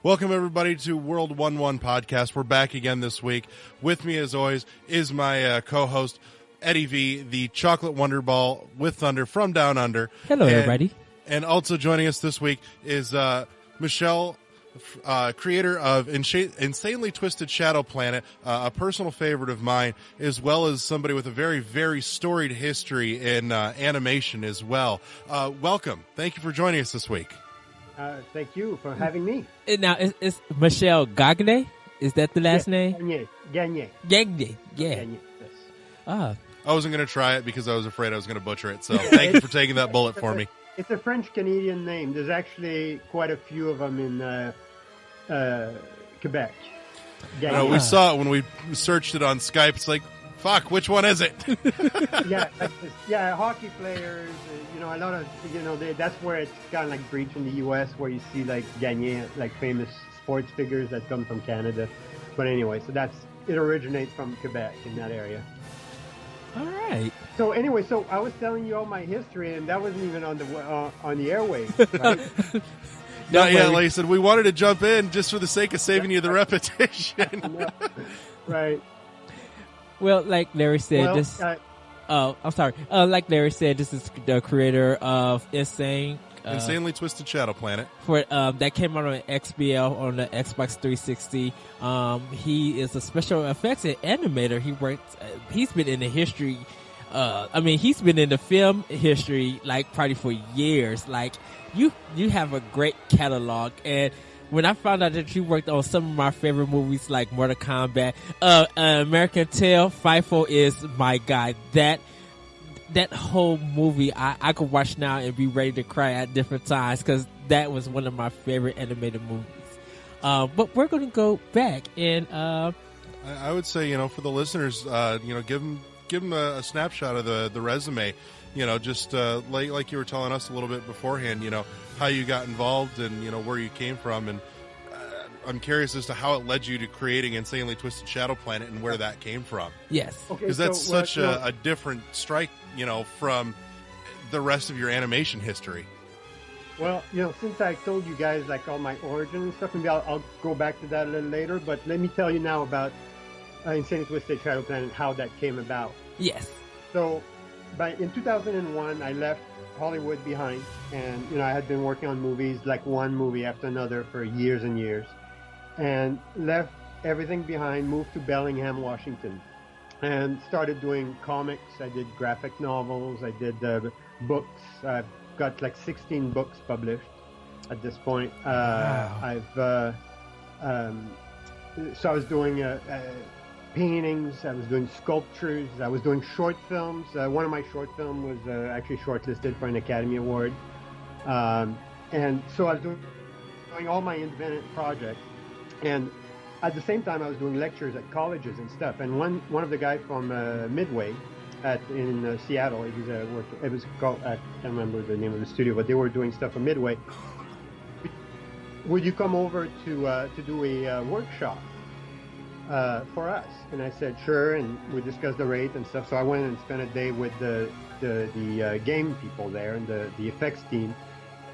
Welcome, everybody, to World 1-1 Podcast. We're back again this week. With me, as always, is my co-host, Eddie V, the Chocolate Wonder Ball with Thunder from Down Under. Hello, everybody. And also joining us this week is Michel, creator of Insanely Twisted Shadow Planet, a personal favorite of mine, as well as somebody with a very, very storied history in animation as well. Welcome. Thank you for joining us this week. Thank you for having me. Now, it's Michel Gagne? Is that the last name? Gagne. Yeah. Gagne, yes. I wasn't going to try it because I was afraid I was going to butcher it, so thank you for taking that bullet for me. It's a French-Canadian name. There's actually quite a few of them in Quebec. We saw it when we searched it on Skype. It's like, fuck, which one is it? Hockey players, a lot of, that's where it's kind of like breeds in the U.S. where you see like Gagne, like famous sports figures that come from Canada. But anyway, so it originates from Quebec in that area. All right. So anyway, I was telling you all my history, and that wasn't even on the airwaves, right? Like I said, we wanted to jump in just for the sake of saving you the repetition. Right. Well, like Larry said, I'm sorry. Like Larry said, this is the creator of Insanely Twisted Shadow Planet. That came out on XBL on the Xbox 360. He is a special effects animator. He's been in the history. He's been in the film history like probably for years. Like you have a great catalog. And when I found out that you worked on some of my favorite movies like Mortal Kombat, American Tail, FIFO is my guy. That whole movie, I could watch now and be ready to cry at different times because that was one of my favorite animated movies. But we're going to go back and I would say, for the listeners, give them a snapshot of the resume. Just like you were telling us a little bit beforehand. How you got involved and where you came from, and I'm curious as to how it led you to creating Insanely Twisted Shadow Planet and where that came from. Yes. Because that's such a different strike, from the rest of your animation history. Well, since I told you guys like all my origin and stuff, maybe I'll go back to that a little later, but let me tell you now about Insanely Twisted Shadow Planet and how that came about. Yes. So, in 2001, I left Hollywood behind, and I had been working on movies, like one movie after another for years and years, and left everything behind, moved to Bellingham, Washington, and started doing comics. I did graphic novels, I did books. I've got like 16 books published at this point. Wow. So I was doing paintings, I was doing sculptures, I was doing short films. One of my short films was actually shortlisted for an Academy Award. And so I was doing all my independent projects. And at the same time, I was doing lectures at colleges and stuff. And one of the guys from Midway in Seattle, it was called, I can't remember the name of the studio, but they were doing stuff for Midway. Would you come over to do a workshop for us? And I said sure, and we discussed the rate and stuff. So I went and spent a day with the game people there and the effects team,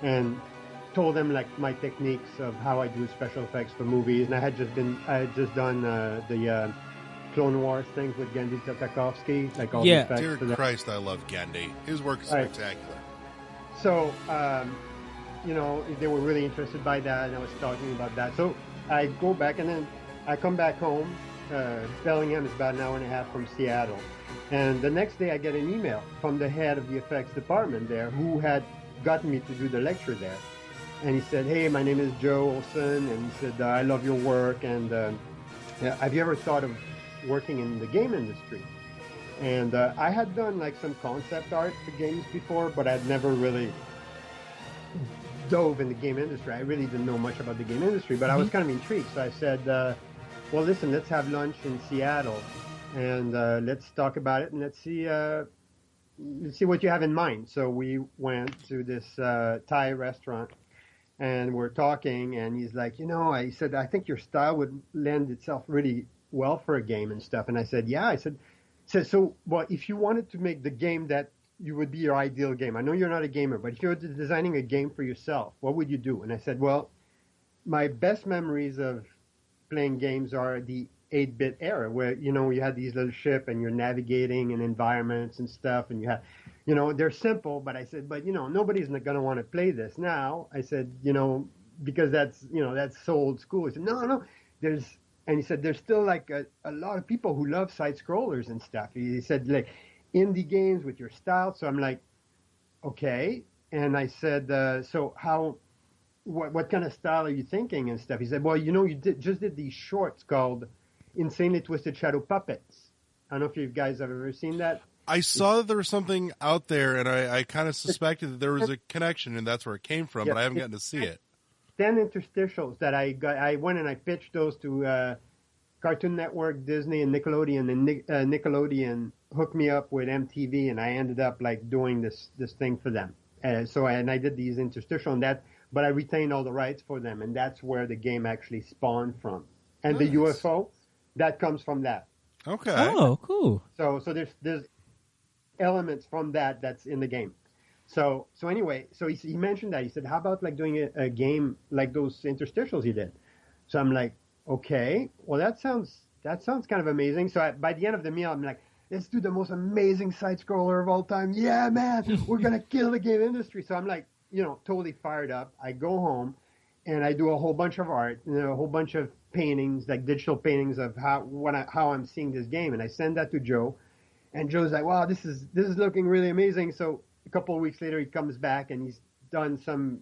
and told them like my techniques of how I do special effects for movies. And I had just done the Clone Wars things with Genndy Tartakovsky, like all the effects. Dear Christ, I love Genndy. His work is spectacular. So they were really interested by that, and I was talking about that. So I go back, and then I come back home. Bellingham is about an hour and a half from Seattle. And the next day I get an email from the head of the effects department there, who had gotten me to do the lecture there. And he said, hey, my name is Joe Olson, and he said, I love your work, and have you ever thought of working in the game industry? And I had done like some concept art for games before, but I'd never really dove in the game industry. I really didn't know much about the game industry, but I was kind of intrigued. So I said, well, listen, let's have lunch in Seattle, and let's talk about it, and let's see what you have in mind. So we went to this Thai restaurant, and we're talking, and he's like, he said, I think your style would lend itself really well for a game and stuff. And I said, yeah. I said, so, well, if you wanted to make the game that you would be your ideal game, I know you're not a gamer, but if you're designing a game for yourself, what would you do? And I said, well, my best memories of playing games are the 8-bit era where, you had these little ship and you're navigating in environments and stuff and they're simple, but I said, but nobody's going to want to play this now. I said, because that's so old school. He said, no, there's, and he said, there's still like a lot of people who love side scrollers and stuff. He said, like indie games with your style. So I'm like, okay. And I said, so what kind of style are you thinking and stuff? He said, well, you just did these shorts called Insanely Twisted Shadow Puppets. I don't know if you guys have ever seen that. I saw that there was something out there, and I kind of suspected that there was a connection, and that's where it came from, but I haven't gotten to see it. 10 interstitials that I got. I went and I pitched those to Cartoon Network, Disney, and Nickelodeon, and Nickelodeon hooked me up with MTV, and I ended up like doing this thing for them. And I did these interstitials on that, but I retained all the rights for them, and that's where the game actually spawned from. And the UFO, that comes from that. Okay. Oh, cool. So there's elements from that's in the game. So anyway, so he mentioned that. He said, how about like doing a game like those interstitials he did? So I'm like, okay, well that sounds kind of amazing. So by the end of the meal, I'm like, let's do the most amazing side scroller of all time. Yeah, man, we're gonna kill the game industry. So I'm like, totally fired up. I go home and I do a whole bunch of art, a whole bunch of paintings, like digital paintings of how I'm seeing this game, and I send that to Joe. And Joe's like, wow, this is looking really amazing. So a couple of weeks later, he comes back and he's done some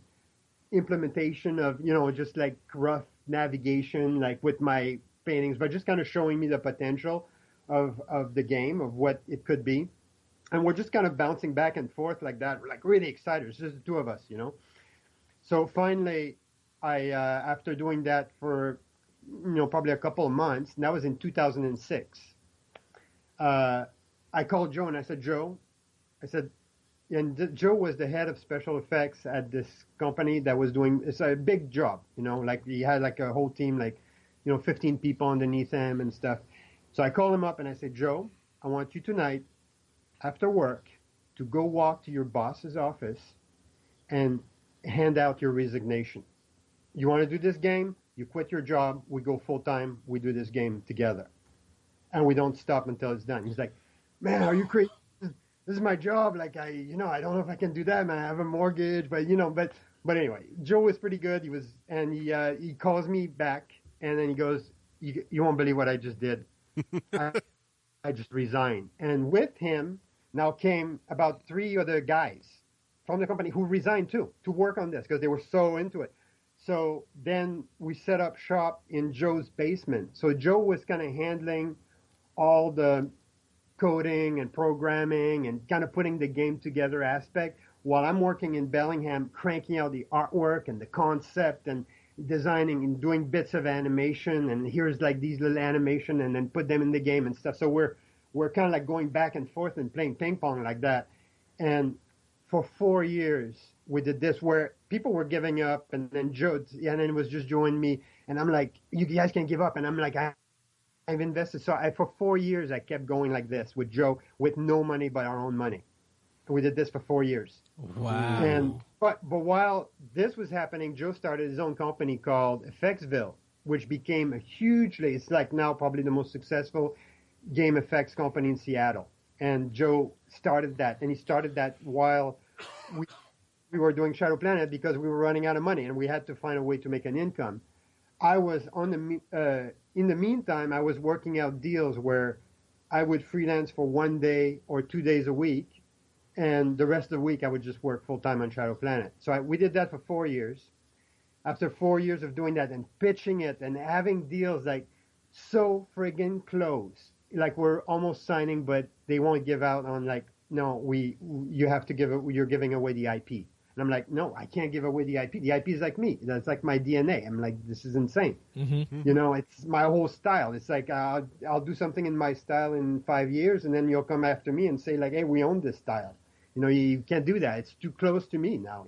implementation of, just like rough navigation, like with my paintings, but just kind of showing me the potential of the game, of what it could be. And we're just kind of bouncing back and forth like that. We're like really excited. It's just the two of us, So finally, I after doing that for, probably a couple of months, and that was in 2006, I called Joe and I said, Joe, and Joe was the head of special effects at this company that was doing, it's a big job, like he had like a whole team, like, 15 people underneath him and stuff. So I called him up and I said, Joe, I want you tonight after work to go walk to your boss's office and hand out your resignation. You want to do this game? You quit your job. We go full time. We do this game together. And we don't stop until it's done. He's like, man, are you crazy? This is my job. Like, I don't know if I can do that, man. I have a mortgage, but anyway, Joe was pretty good. He calls me back and then he goes, you won't believe what I just did. I just resigned. And with him now came about 3 other guys from the company who resigned too, to work on this because they were so into it. So then we set up shop in Joe's basement. So Joe was kind of handling all the coding and programming and kind of putting the game together aspect while I'm working in Bellingham, cranking out the artwork and the concept and designing and doing bits of animation. And here's like these little animation and then put them in the game and stuff. So we're kind of like going back and forth and playing ping pong like that. And for 4 years, we did this where people were giving up and then and then it was just Joe and me. And I'm like, you guys can't give up. And I'm like, I've invested. So for 4 years, I kept going like this with Joe with no money but our own money. And we did this for 4 years. Wow. But while this was happening, Joe started his own company called Effectsville, which became it's like now probably the most successful game effects company in Seattle. And Joe started that. And he started that while we were doing Shadow Planet because we were running out of money and we had to find a way to make an income. I was in the meantime, I was working out deals where I would freelance for 1 day or 2 days a week, and the rest of the week I would just work full time on Shadow Planet. So we did that for 4 years. After 4 years of doing that and pitching it and having deals like so friggin' close, like we're almost signing, but they won't give out on like, no, you have to you're giving away the IP. And I'm like, no, I can't give away the IP. The IP is like me. That's like my DNA. I'm like, this is insane. Mm-hmm. It's my whole style. It's like I'll do something in my style in 5 years, and then you'll come after me and say like, hey, we own this style. You can't do that. It's too close to me now.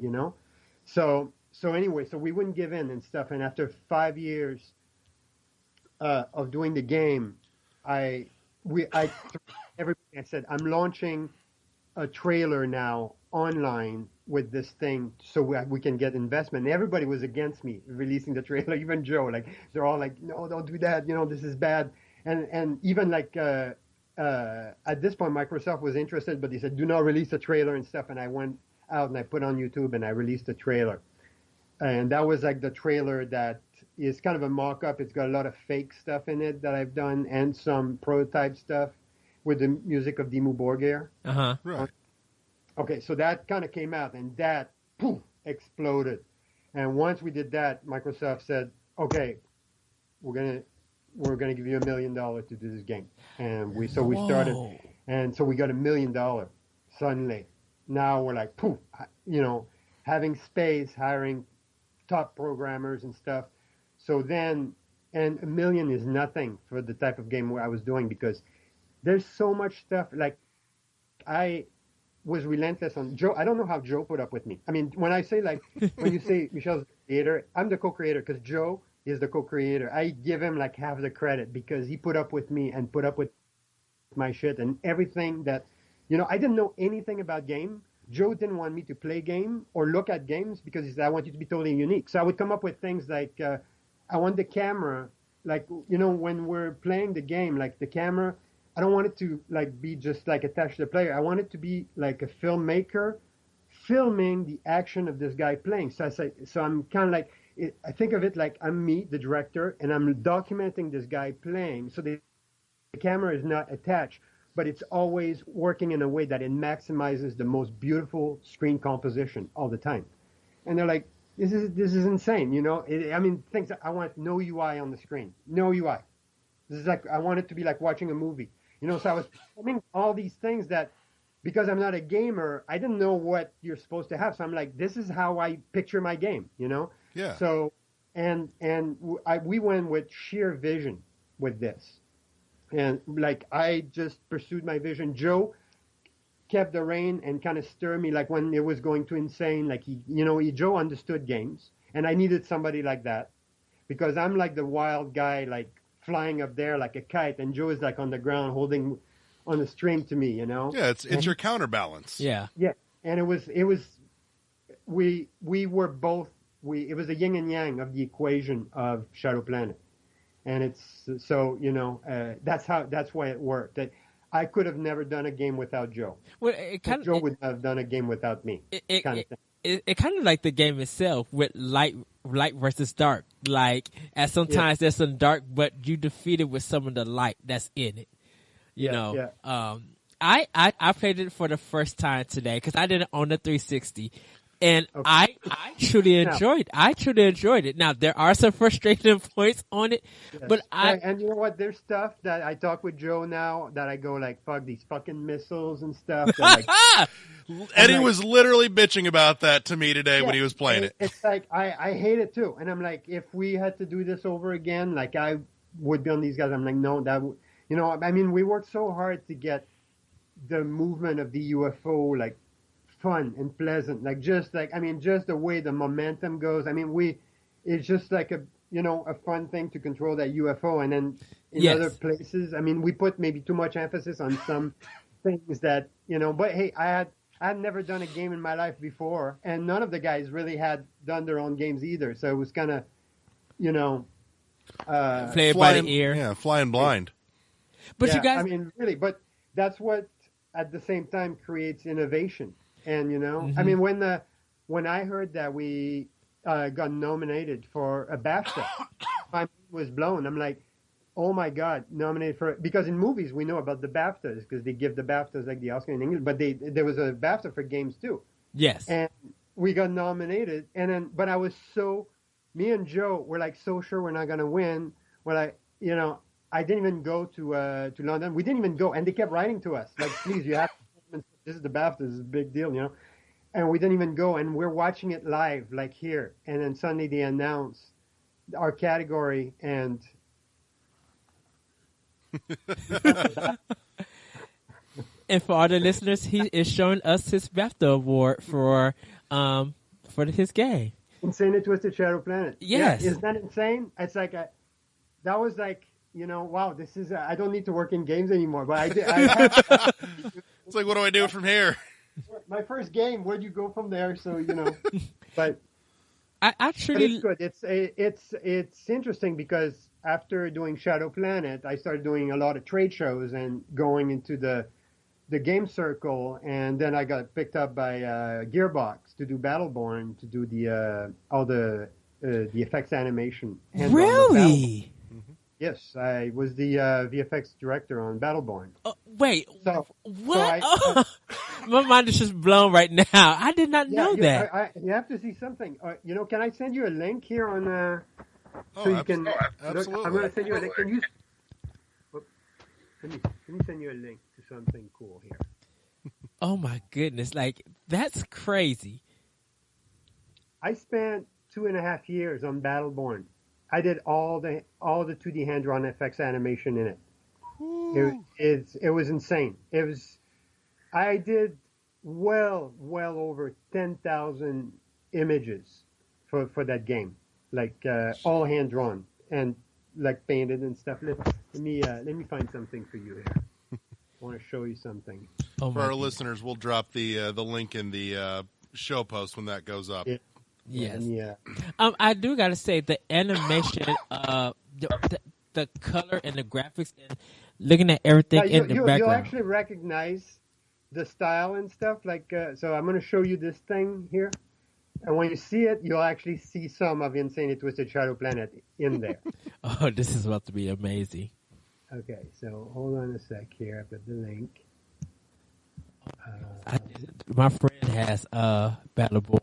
So anyway, so we wouldn't give in and stuff. And after 5 years of doing the game, I said, I'm launching a trailer now online with this thing so we can get investment. And everybody was against me releasing the trailer, even Joe. Like, they're all like, no, don't do that. This is bad. And even like at this point, Microsoft was interested, but they said, do not release the trailer and stuff. And I went out and I put on YouTube and I released the trailer. And that was like the trailer that is kind of a mock-up. It's got a lot of fake stuff in it that I've done and some prototype stuff with the music of Dimmu Borgir. Uh-huh. Right. Okay, so that kind of came out, and that, poof, exploded. And once we did that, Microsoft said, okay, we're gonna give you $1 million to do this game. And we started, and so we got $1 million suddenly. Now we're like, poof, having space, hiring top programmers and stuff. So then, and $1 million is nothing for the type of game I was doing, because there's so much stuff. Like, I was relentless on Joe. I don't know how Joe put up with me. I mean, when I say, like, when you say Michel's the creator, I'm the co-creator, because Joe is the co-creator. I give him like half the credit because he put up with me and put up with my shit and everything that, I didn't know anything about game. Joe didn't want me to play game or look at games because he said, I want you to be totally unique. So I would come up with things like, I want the camera, like, when we're playing the game, like the camera, I don't want it to like be just like attached to the player. I want it to be like a filmmaker filming the action of this guy playing. So I'm kind of like, I think of it like I'm me, the director, and I'm documenting this guy playing. So the camera is not attached, but it's always working in a way that it maximizes the most beautiful screen composition all the time. And they're like, this is insane, things that I want no UI on the screen, no UI. This is like, I want it to be like watching a movie. So I was filming all these things that, because I'm not a gamer, I didn't know what you're supposed to have. So I'm like, this is how I picture my game, Yeah. So, we went with sheer vision with this. And like, I just pursued my vision. Joe kept the rein and kind of stirred me, like when it was going too insane. Like Joe understood games, and I needed somebody like that, because I'm like the wild guy, like flying up there like a kite, and Joe is like on the ground holding on the string to me, Yeah, it's your counterbalance. Yeah. Yeah. And it was we were both, it was the yin and yang of the equation of Shadow Planet. And it's so, that's why it worked. That I could have never done a game without Joe. Well, Joe would have done a game without me. It kind of like the game itself with light versus dark. Like, at sometimes there's some dark, but you defeat it with some of the light that's in it. I played it for the first time today because I did it on the 360. And okay. I truly enjoyed it. Now, there are some frustrating points on it, yes. But and you know what? There's stuff that I talk with Joe now that I go like, fuck these fucking missiles and stuff. Like, Eddie was literally bitching about that to me today when he was playing it. It's like, I hate it too. And I'm like, if we had to do this over again, like I would be on these guys. I'm like, no, we worked so hard to get the movement of the UFO, like, fun and pleasant, just the way the momentum goes. It's just like a fun thing to control that UFO. And then in other places, we put maybe too much emphasis on some things that, but hey, I had never done a game in my life before, and none of the guys really had done their own games either. So it was kind of, play it by the ear. Yeah, flying blind. But you guys, really, but that's what at the same time creates innovation. And when I heard that we got nominated for a BAFTA, my mind was blown. I'm like, oh my God, nominated for, because in movies we know about the BAFTAs because they give the BAFTAs like the Oscar in English, but there was a BAFTA for games too. Yes. And we got nominated, but I was me and Joe were like so sure we're not gonna win. I didn't even go to London. We didn't even go, and they kept writing to us like, please, you have to. This is the BAFTA, this is a big deal, And we didn't even go, and we're watching it live, like here. And then suddenly they announce our category, and and for all the listeners, he is showing us his BAFTA award for his game. Insane and Twisted Shadow Planet. Yes. Yeah, isn't that insane? It's like that was like, wow, this is I don't need to work in games anymore, but I did. It's like, what do I do from here? my first game. Where'd you go from there? So but I but truly it's good. It's interesting because after doing Shadow Planet, I started doing a lot of trade shows and going into the game circle, and then I got picked up by Gearbox to do Battleborn, to do the all the effects animation. hands-on of Battleborn. really. Yes, I was the VFX director on Battleborn. Wait, So what? I- My mind is just blown right now. I did not know you, that. you have to see something. Can I send you a link here on Oh, so you can? absolutely. Look, I'm going to send you a link. Can you? Let me send you a link to something cool here. Oh my goodness! Like that's crazy. I spent 2.5 years on Battleborn. I did all the 2D hand drawn FX animation in it. It was insane. I did well over 10,000 images for that game, like all hand drawn and like painted and stuff. Let me find something for you here. I want to show you something. Oh For my our goodness. listeners, we'll drop the link in the show post when that goes up. Yes. Yeah. I do got to say the animation, the color and the graphics, and looking at everything in the You'll background. actually recognize the style and stuff. Like, so I'm going to show you this thing here. And when you see it, you'll actually see some of Insanely Twisted Shadow Planet in there. Oh, this is about to be amazing. Okay, so hold on a sec here. I've got the link. My friend has Battleborn.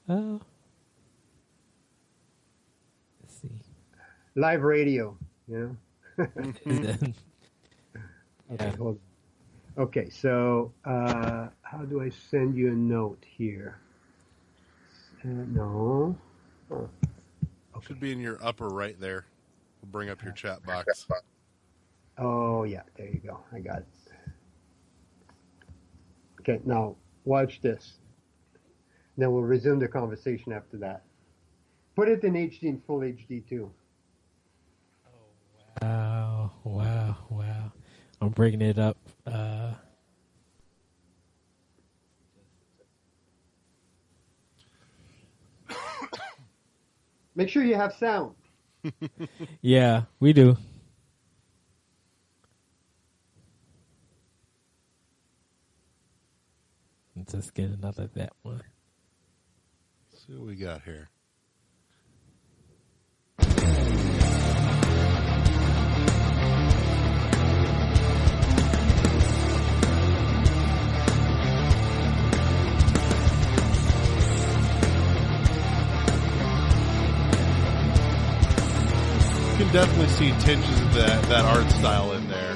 Oh. Let's see. Live radio, Okay, Yeah. hold on. Okay, so how do I send you a note here? No. Oh. Should be in your upper right there. We'll bring up your chat box. Oh, yeah, there you go. I got it. Okay, now watch this. Then we'll resume the conversation after that. Put it in HD, in full HD too. Wow. I'm bringing it up. Make sure you have sound. Yeah, we do. Let's just get another that one. Let's see what we got here. You can definitely see tinges of that art style in there.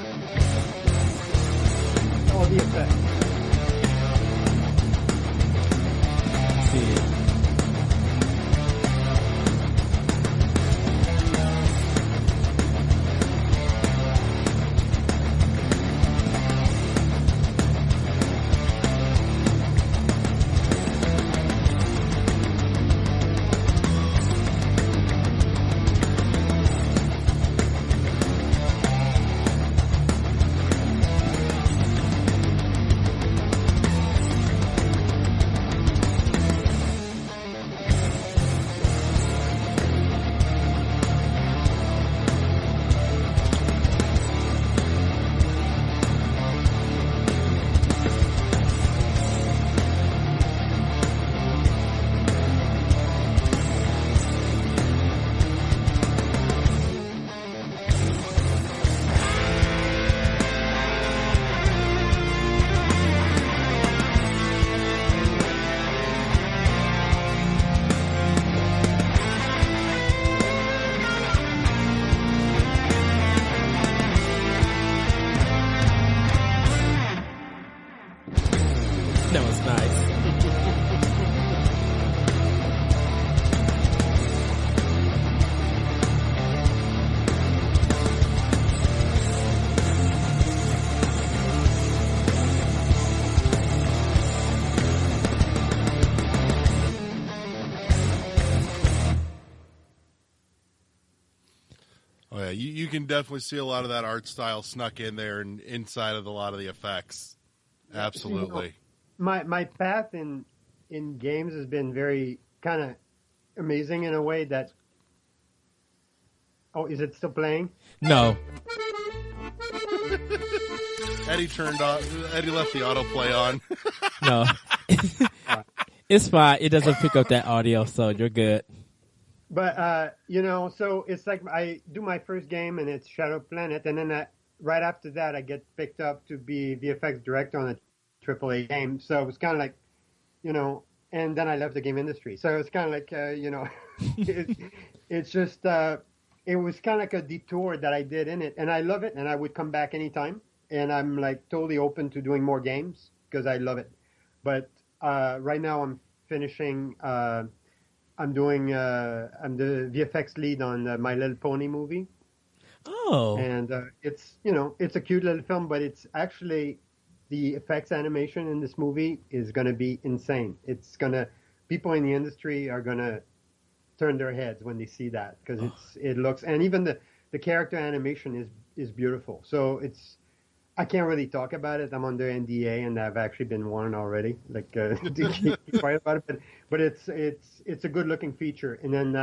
All the effects. See it. can definitely see a lot of that art style snuck in there and inside of a lot of the effects. Absolutely. My path in games has been very kind of amazing in a way that. Oh, is it still playing? No. Eddie left the autoplay on. No. It's fine. It doesn't pick up that audio, so you're good. But so it's like I do my first game and it's Shadow Planet, and then right after that I get picked up to be VFX director on a AAA game. So it was kind of like, and then I left the game industry. So it's kind of like, it's just it was kind of like a detour that I did in it, and I love it, and I would come back anytime, and I'm like totally open to doing more games because I love it. But right now I'm finishing. I'm the VFX lead on My Little Pony movie. Oh. And it's a cute little film, but it's actually the effects animation in this movie is going to be insane. People in the industry are going to turn their heads when they see that because it looks, and even the character animation is beautiful. So I can't really talk about it. I'm under NDA, and I've actually been warned already, to keep quiet about it. But it's a good looking feature. And then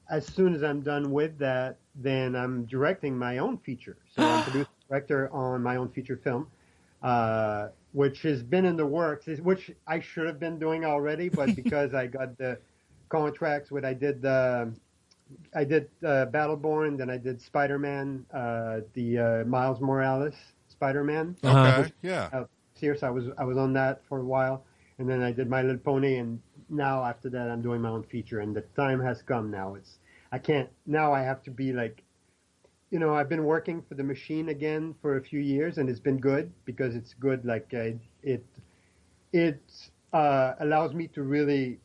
as soon as I'm done with that, then I'm directing my own feature. So I'm producer director on my own feature film, which has been in the works, which I should have been doing already, but because I got the contracts with I did Battleborn, then I did Spider-Man, the Miles Morales Spider-Man. Okay, yeah. Serious, I was on that for a while, and then I did My Little Pony, and now after that I'm doing my own feature, and the time has come now. I have to be like, I've been working for the machine again for a few years, and it's been good because it's good. Like it allows me to really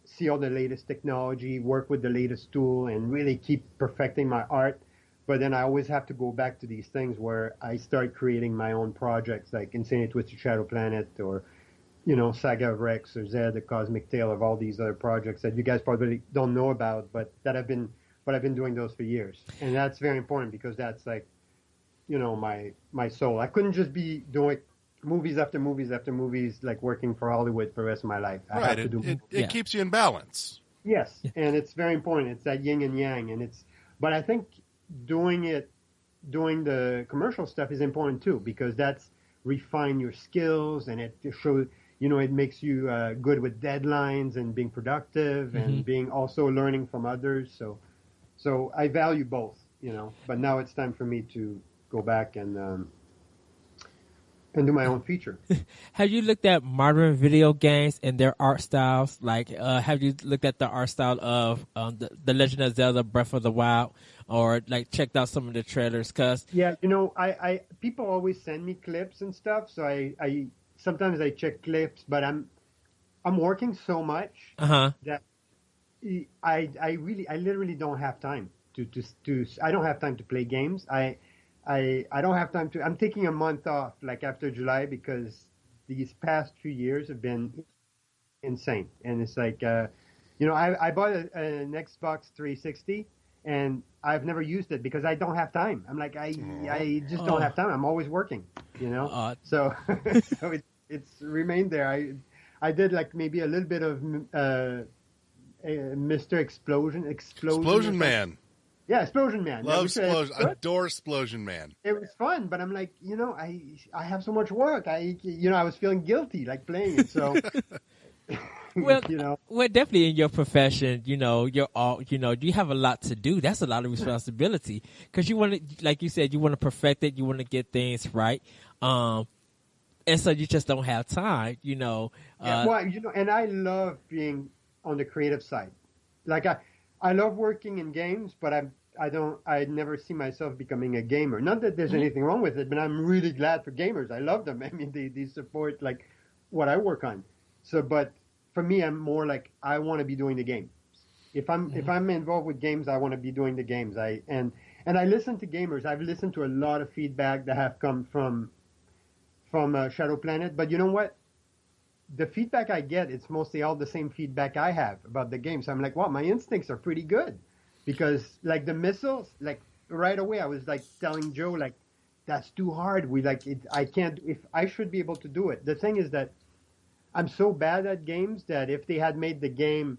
see all the latest technology, work with the latest tool, and really keep perfecting my art. But then I always have to go back to these things where I start creating my own projects, like Insane Twisted Shadow Planet, or Saga of Rex, or Zed, the Cosmic Tale, of all these other projects that you guys probably don't know about, but I've been doing those for years, and that's very important because that's like, my soul. I couldn't just be doing movies after movies after movies, like working for Hollywood for the rest of my life. I have to do it keeps you in balance. Yes, and it's very important. It's that yin and yang, but I think doing the commercial stuff is important too, because that's refine your skills, and it shows, it makes you good with deadlines and being productive and being also learning from others. So I value both, but now it's time for me to go back and do my own feature. Have you looked at modern video games and their art styles? Like, have you looked at the art style of the Legend of Zelda: Breath of the Wild, or like checked out some of the trailers? Cause yeah, I people always send me clips and stuff, so I sometimes I check clips, but I'm working so much that I literally don't have time to I don't have time to play games. I don't have time to. I'm taking a month off, like after July, because these past 2 years have been insane. And it's like, I bought an Xbox 360, and I've never used it because I don't have time. I'm like, I just don't have time. I'm always working, So it's remained there. I did like maybe a little bit of Mr. Explosion Man. Yeah, Explosion Man. Love Explosion. Adore Explosion Man. It was fun, but I'm like, I have so much work. I was feeling guilty like playing it. So, well, definitely in your profession, you're all, you have a lot to do. That's a lot of responsibility because you want to, like you said, you want to perfect it. You want to get things right. And so you just don't have time, and I love being on the creative side. Like I love working in games, but I never see myself becoming a gamer. Not that there's anything wrong with it, but I'm really glad for gamers. I love them. I mean, they support like what I work on. So, but for me, I'm more like I want to be doing the games. If I'm involved with games, I want to be doing the games. And I listen to gamers. I've listened to a lot of feedback that have come from Shadow Planet. But you know what? The feedback I get, it's mostly all the same feedback I have about the game. So I'm like, wow, my instincts are pretty good, because like the missiles, like right away I was like telling Joe like that's too hard. We like it. I can't. If I should be able to do it. The thing is that I'm so bad at games that if they had made the game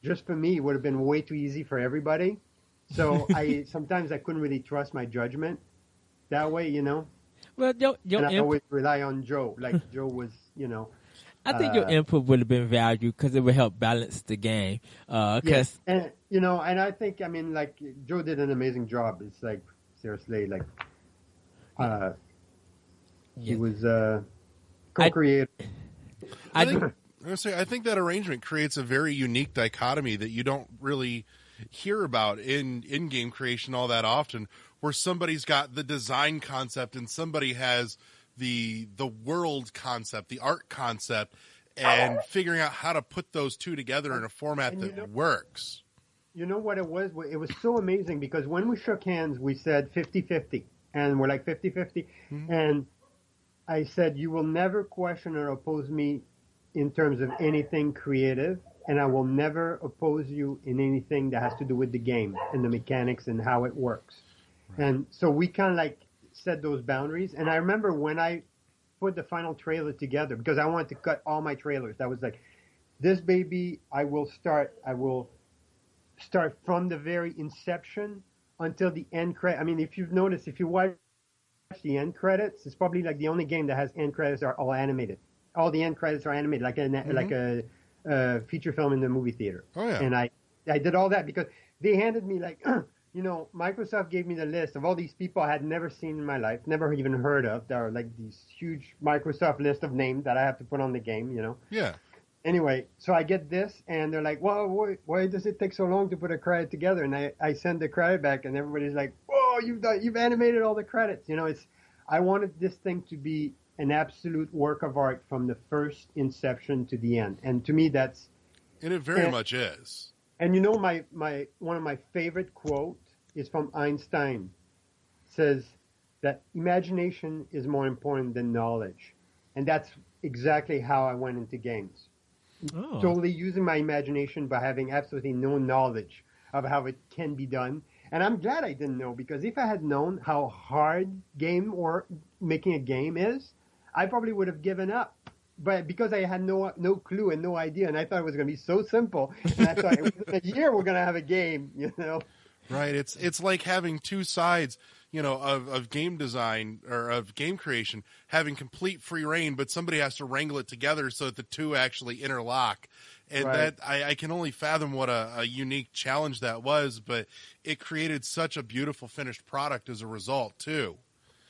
just for me, it would have been way too easy for everybody. So I sometimes I couldn't really trust my judgment that way, you know. Well, your And I input, always rely on Joe. Like Joe was, you know. I think your input would have been valued because it would help balance the game. Yeah, Because and you know, and I think I mean like Joe did an amazing job. It's like seriously, like he was co-creator. I think I'm gonna say I think that arrangement creates a very unique dichotomy that you don't really hear about in game creation all that often, where somebody's got the design concept and somebody has the world concept, the art concept, and figuring out how to put those two together in a format that works. You know what it was? It was so amazing because when we shook hands, we said 50-50. And we're like 50-50. Mm-hmm. And I said, you will never question or oppose me in terms of anything creative. And I will never oppose you in anything that has to do with the game and the mechanics and how it works. Right. And so we kind of like set those boundaries. And I remember when I put the final trailer together, because I wanted to cut all my trailers. That was like, this baby, I will start from the very inception until the end credit. I mean, if you've noticed, if you watch the end credits, it's probably like the only game that has end credits are all animated. All the end credits are animated, like a feature film in the movie theater. Oh yeah. And I did all that because they handed me like, you know, Microsoft gave me the list of all these people I had never seen in my life, never even heard of. There are like these huge Microsoft list of names that I have to put on the game, you know. Yeah. Anyway, so I get this, and they're like, well, why does it take so long to put a credit together? And I send the credit back, and everybody's like, whoa, you've animated all the credits. You know, I wanted this thing to be an absolute work of art from the first inception to the end. And to me, and it very much is. And you know, my one of my favorite quote is from Einstein. It says that imagination is more important than knowledge. And that's exactly how I went into games. Oh. Totally using my imagination but having absolutely no knowledge of how it can be done. And I'm glad I didn't know, because if I had known how hard game or making a game is, I probably would have given up. But because I had no clue and no idea, and I thought it was going to be so simple, and I thought within a year we're going to have a game, you know. Right. It's like having two sides, you know, of game design or of game creation, having complete free reign, but somebody has to wrangle it together so that the two actually interlock. And right. that I can only fathom what a unique challenge that was, but it created such a beautiful finished product as a result too.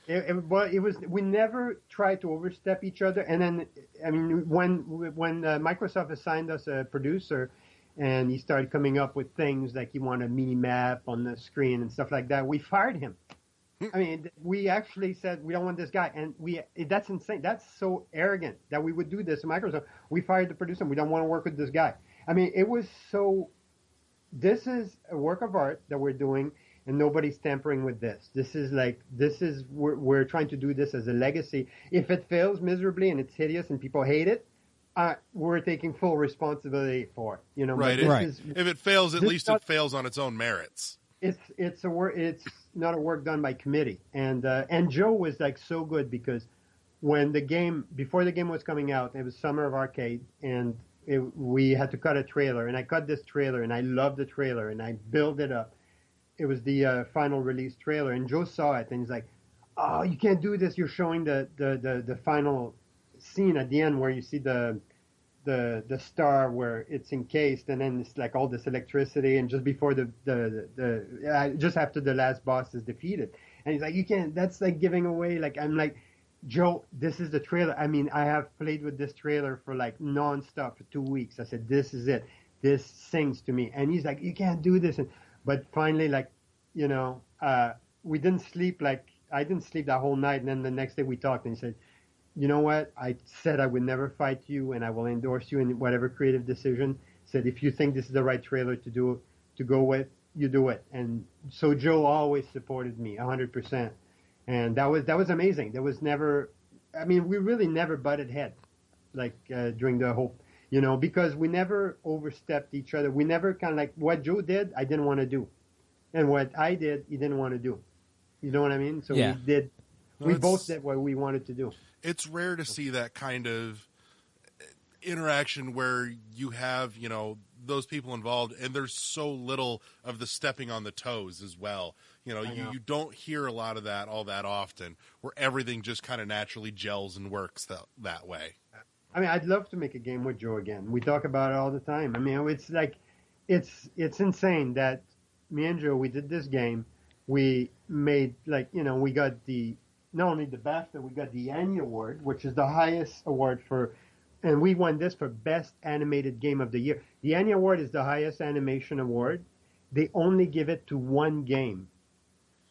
It was. We never tried to overstep each other. And then, I mean, when Microsoft assigned us a producer, and he started coming up with things like he wanted a mini map on the screen and stuff like that, we fired him. I mean, we actually said we don't want this guy, and that's insane. That's so arrogant that we would do this to Microsoft. We fired the producer. We don't want to work with this guy. I mean, it was so. This is a work of art that we're doing, and nobody's tampering with this. We're trying to do this as a legacy. If it fails miserably and it's hideous and people hate it, we're taking full responsibility for it. You know, right? If it fails, at least it fails on its own merits. It's not a work done by committee. And Joe was like so good, because before the game was coming out, it was Summer of Arcade, and we had to cut a trailer, and I cut this trailer, and I loved the trailer, and I built it up. It was the final release trailer, and Joe saw it, and he's like, "Oh, you can't do this! You're showing the final scene at the end where you see the star where it's encased, and then it's like all this electricity, and just before just after the last boss is defeated." And he's like, "You can't! That's like giving away." Like, I'm like, Joe, this is the trailer. I mean, I have played with this trailer for like nonstop for 2 weeks. I said, this is it. This sings to me. And he's like, you can't do this. But finally, like, you know, we didn't sleep. Like, I didn't sleep that whole night. And then the next day we talked, and he said, you know what? I said I would never fight you, and I will endorse you in whatever creative decision. Said, if you think this is the right trailer to go with, you do it. And so Joe always supported me 100%. And that was amazing. There was never, I mean, we really never butted heads, like during the whole, you know, because we never overstepped each other. We never kind of like, what Joe did, I didn't want to do. And what I did, he didn't want to do. You know what I mean? So Yeah. we both did what we wanted to do. It's rare to see that kind of interaction where you have, those people involved, and there's so little of the stepping on the toes as well. You don't hear a lot of that all that often, where everything just kind of naturally gels and works that way. I mean, I'd love to make a game with Joe again. We talk about it all the time. I mean, it's like, it's insane that me and Joe, we did this game. We made we got not only the BAFTA, we got the Annie Award, which is the highest award and we won this for Best Animated Game of the Year. The Annie Award is the highest animation award. They only give it to one game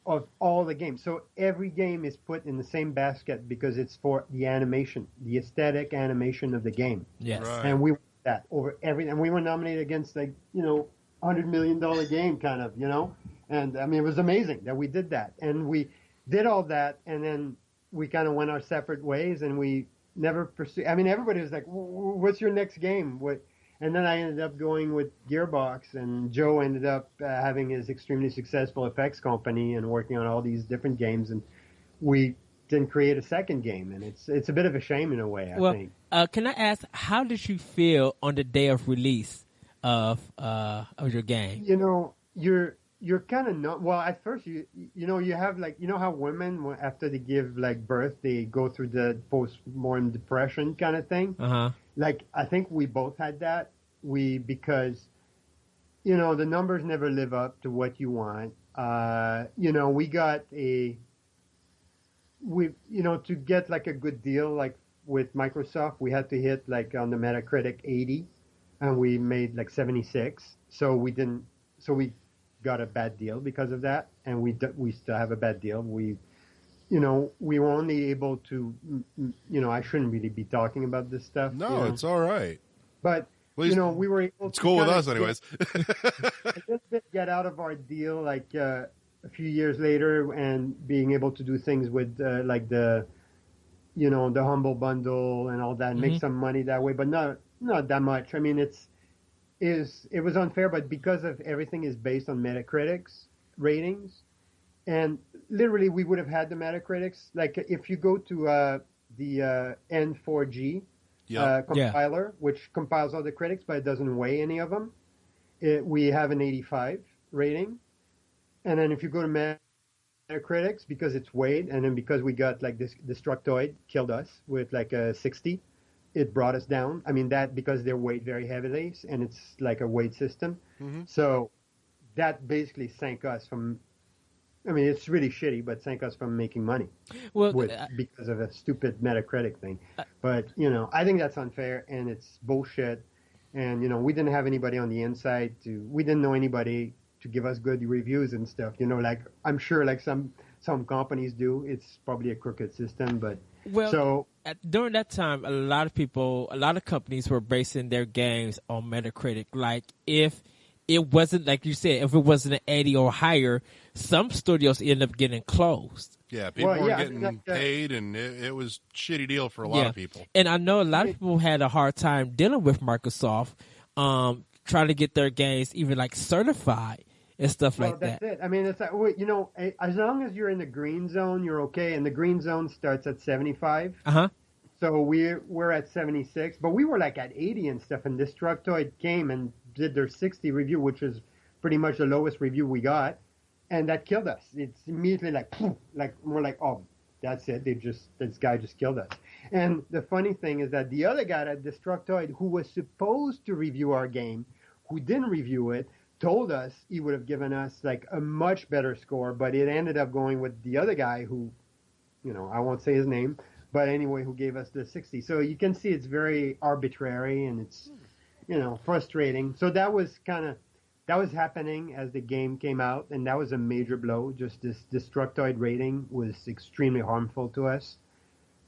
of all the games. So every game is put in the same basket because it's for the animation, the aesthetic animation of the game. Yes. Right. And we won that over everything. And we were nominated against $100 million game kind of, And I mean, it was amazing that we did that. And we did all that, and then we kind of went our separate ways, and we never pursued. I mean, everybody was like, what's your next game? And then I ended up going with Gearbox, and Joe ended up having his extremely successful effects company and working on all these different games, and we didn't create a second game, and it's a bit of a shame in a way, I think. Can I ask, how did you feel on the day of release of your game? You're kind of not, well, at first you have how women, after they give birth, they go through the postmortem depression kind of thing. Uh-huh. I think we both had that. Because the numbers never live up to what you want. We got to get a good deal with Microsoft, we had to hit on the Metacritic 80, and we made 76. So we got a bad deal because of that, and we still have a bad deal. We were only able to, I shouldn't really be talking about this stuff. No, it's all right. But we were able. It's cool with us, anyways. Get out of our deal a few years later, and being able to do things with the Humble Bundle and all that, and make some money that way, but not that much. I mean, it was unfair, but because of everything is based on Metacritic's ratings, and literally we would have had the Metacritics. If you go to the N4G compiler, which compiles all the critics, but it doesn't weigh any of them, we have an 85 rating. And then if you go to Metacritics, because it's weighed, and then because we got this Destructoid killed us with a 60, it brought us down. I mean, that because they're weighed very heavily, and it's a weight system. Mm-hmm. So that basically sank us from, I mean, it's really shitty, but sank us from making money because of a stupid Metacritic thing. But, I think that's unfair, and it's bullshit. And, we didn't have anybody on the inside we didn't know anybody to give us good reviews and stuff. I'm sure some companies do. It's probably a crooked system, but during that time, a lot of companies were basing their games on Metacritic. If it wasn't, like you said, if it wasn't an 80 or higher, some studios end up getting closed. Yeah, people were getting paid, and it was a shitty deal for a lot of people. And I know a lot of people had a hard time dealing with Microsoft, trying to get their games even certified and stuff like that. That's it. I mean, it's as long as you're in the green zone, you're okay. And the green zone starts at 75. Uh-huh. So we're at 76, but we were at 80 and stuff. And Destructoid came and did their 60 review, which is pretty much the lowest review we got, and that killed us. It's immediately we're oh, that's it. This guy just killed us. And the funny thing is that the other guy at Destructoid, who was supposed to review our game, who didn't review it, told us he would have given us a much better score, but it ended up going with the other guy who, I won't say his name, but anyway, who gave us the 60. So you can see it's very arbitrary, and it's, frustrating. So that was happening as the game came out, and that was a major blow. Just this Destructoid rating was extremely harmful to us.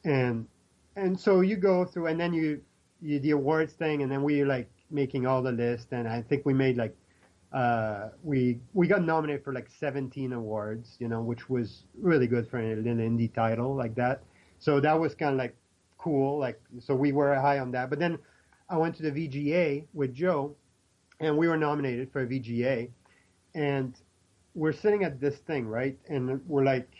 And so you go through, and then you the awards thing, and then we making all the list, and I think we made we got nominated for 17 awards, which was really good for an indie title like that. So that was kind of cool. So we were high on that. But then I went to the VGA with Joe, and we were nominated for a VGA. And we're sitting at this thing, right? And we're like,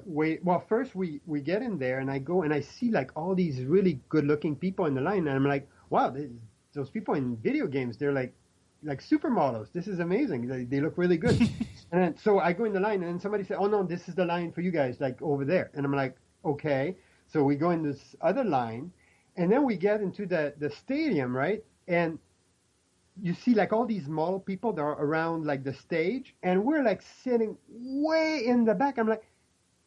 wait. Well, first we get in there, and I go and I see like all these really good looking people in the line, and I'm like, wow, those people in video games, they're like supermodels. This is amazing. They look really good. And then so I go in the line, and then somebody said, oh no, this is the line for you guys, like over there. And I'm like, okay. So we go in this other line, and then we get into the stadium, right? And you see like all these model people that are around like the stage, and we're like sitting way in the back. I'm like,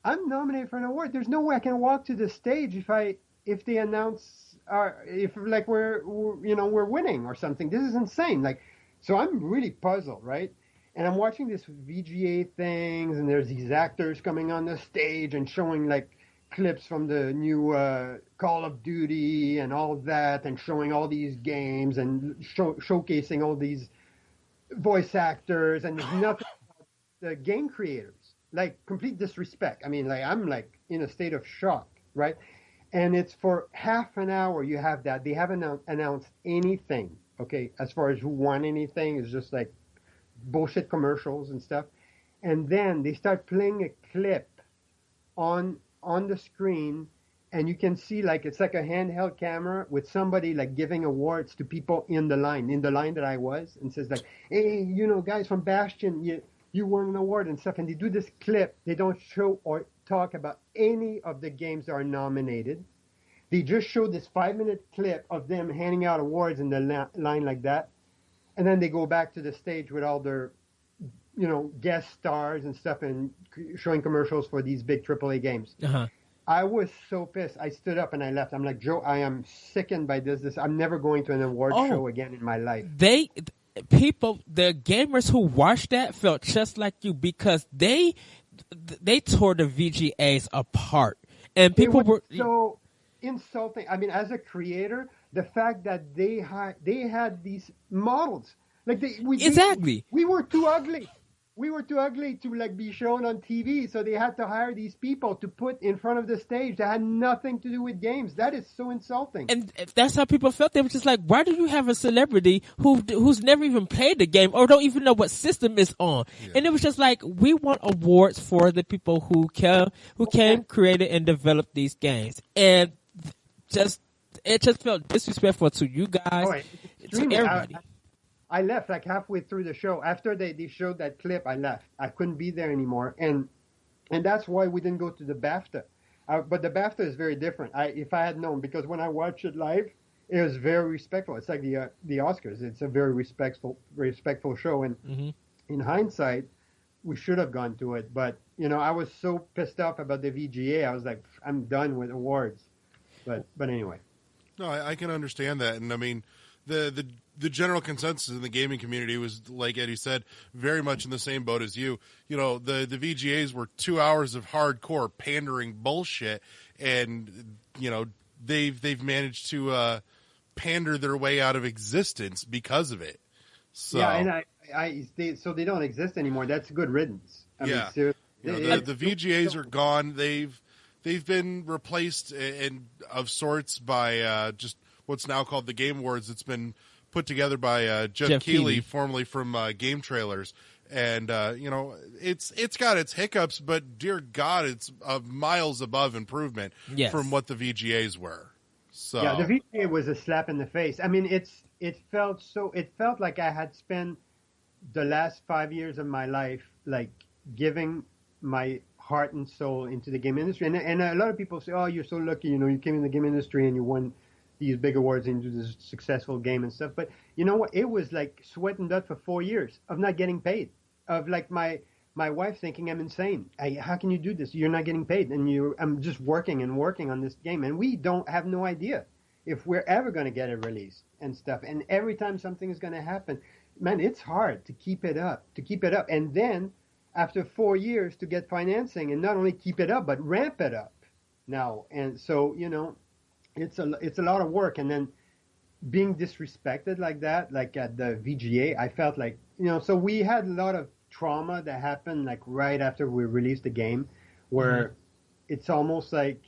I'm nominated for an award. There's no way I can walk to the stage if they announce if like we're winning or something. This is insane. Like, so I'm really puzzled, right? And I'm watching this VGA things, and there's these actors coming on the stage and showing like clips from the new Call of Duty and all that, and showing all these games and showcasing all these voice actors, and there's nothing about the game creators. Like complete disrespect. I mean, like I'm like in a state of shock, right? And it's for half an hour you have that. They haven't announced anything, okay, as far as who won anything. It's just like bullshit commercials and stuff. And then they start playing a clip on the screen, and you can see like it's like a handheld camera with somebody like giving awards to people in the line that I was, and says like, hey, guys from Bastion, you won an award and stuff. And they do this clip. They don't show or talk about any of the games that are nominated. They just show this 5-minute clip of them handing out awards in the line like that. And then they go back to the stage with all their, guest stars and stuff, and showing commercials for these big AAA games. Uh-huh. I was so pissed. I stood up and I left. I'm like, Joe, I am sickened by this. I'm never going to an award show again in my life. The gamers who watched that felt just like you, because they tore the VGAs apart, and people were so insulting. I mean, as a creator, the fact that they had these models, like we were too ugly. We were too ugly to like be shown on TV, so they had to hire these people to put in front of the stage that had nothing to do with games. That is so insulting. And that's how people felt. They were just like, why do you have a celebrity who's never even played the game or don't even know what system it's on? Yeah. And it was just like, we want awards for the people who came, created, and developed these games. And it just felt disrespectful to you guys, to everybody. I left like halfway through the show. After they showed that clip, I left. I couldn't be there anymore, and that's why we didn't go to the BAFTA. But the BAFTA is very different. If I had known, because when I watched it live, it was very respectful. It's like the Oscars. It's a very respectful show. And in hindsight, we should have gone to it. But I was so pissed off about the VGA. I was like, I'm done with awards. But anyway. No, I can understand that, and I mean, the general consensus in the gaming community was, like Eddie said, very much in the same boat as you. The VGAs were 2 hours of hardcore pandering bullshit, and they've managed to pander their way out of existence because of it. So yeah, and so they don't exist anymore. That's good riddance. I mean, seriously, the VGAs are gone. They've been replaced of sorts by just what's now called the Game Awards. It's been put together by Jeff Keighley, formerly from Game Trailers. And, it's got its hiccups, but dear God, it's miles above improvement from what the VGAs were. So yeah, the VGA was a slap in the face. I mean, it felt like I had spent the last 5 years of my life, like giving my heart and soul into the game industry. And a lot of people say, oh, you're so lucky, you came in the game industry and you won these big awards into this successful game and stuff. But you know what? It was like sweat and dirt for 4 years of not getting paid. Of like my wife thinking I'm insane. How can you do this? You're not getting paid, and I'm just working on this game, and we have no idea if we're ever going to get it released and stuff. And every time something is going to happen, man, it's hard to keep it up. And then after 4 years to get financing, and not only keep it up but ramp it up now. And so it's a lot of work, and then being disrespected like that, like at the VGA, I felt like, so we had a lot of trauma that happened like right after we released the game, where it's almost like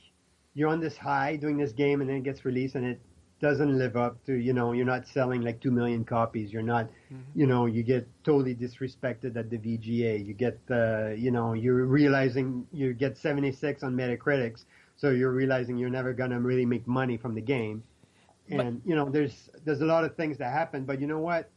you're on this high doing this game, and then it gets released, and doesn't live up to, you're not selling like 2 million copies. You're not, you get totally disrespected at the VGA. You get, you're realizing you get 76 on Metacritics. So you're realizing you're never going to really make money from the game. And, there's a lot of things that happen, but you know what?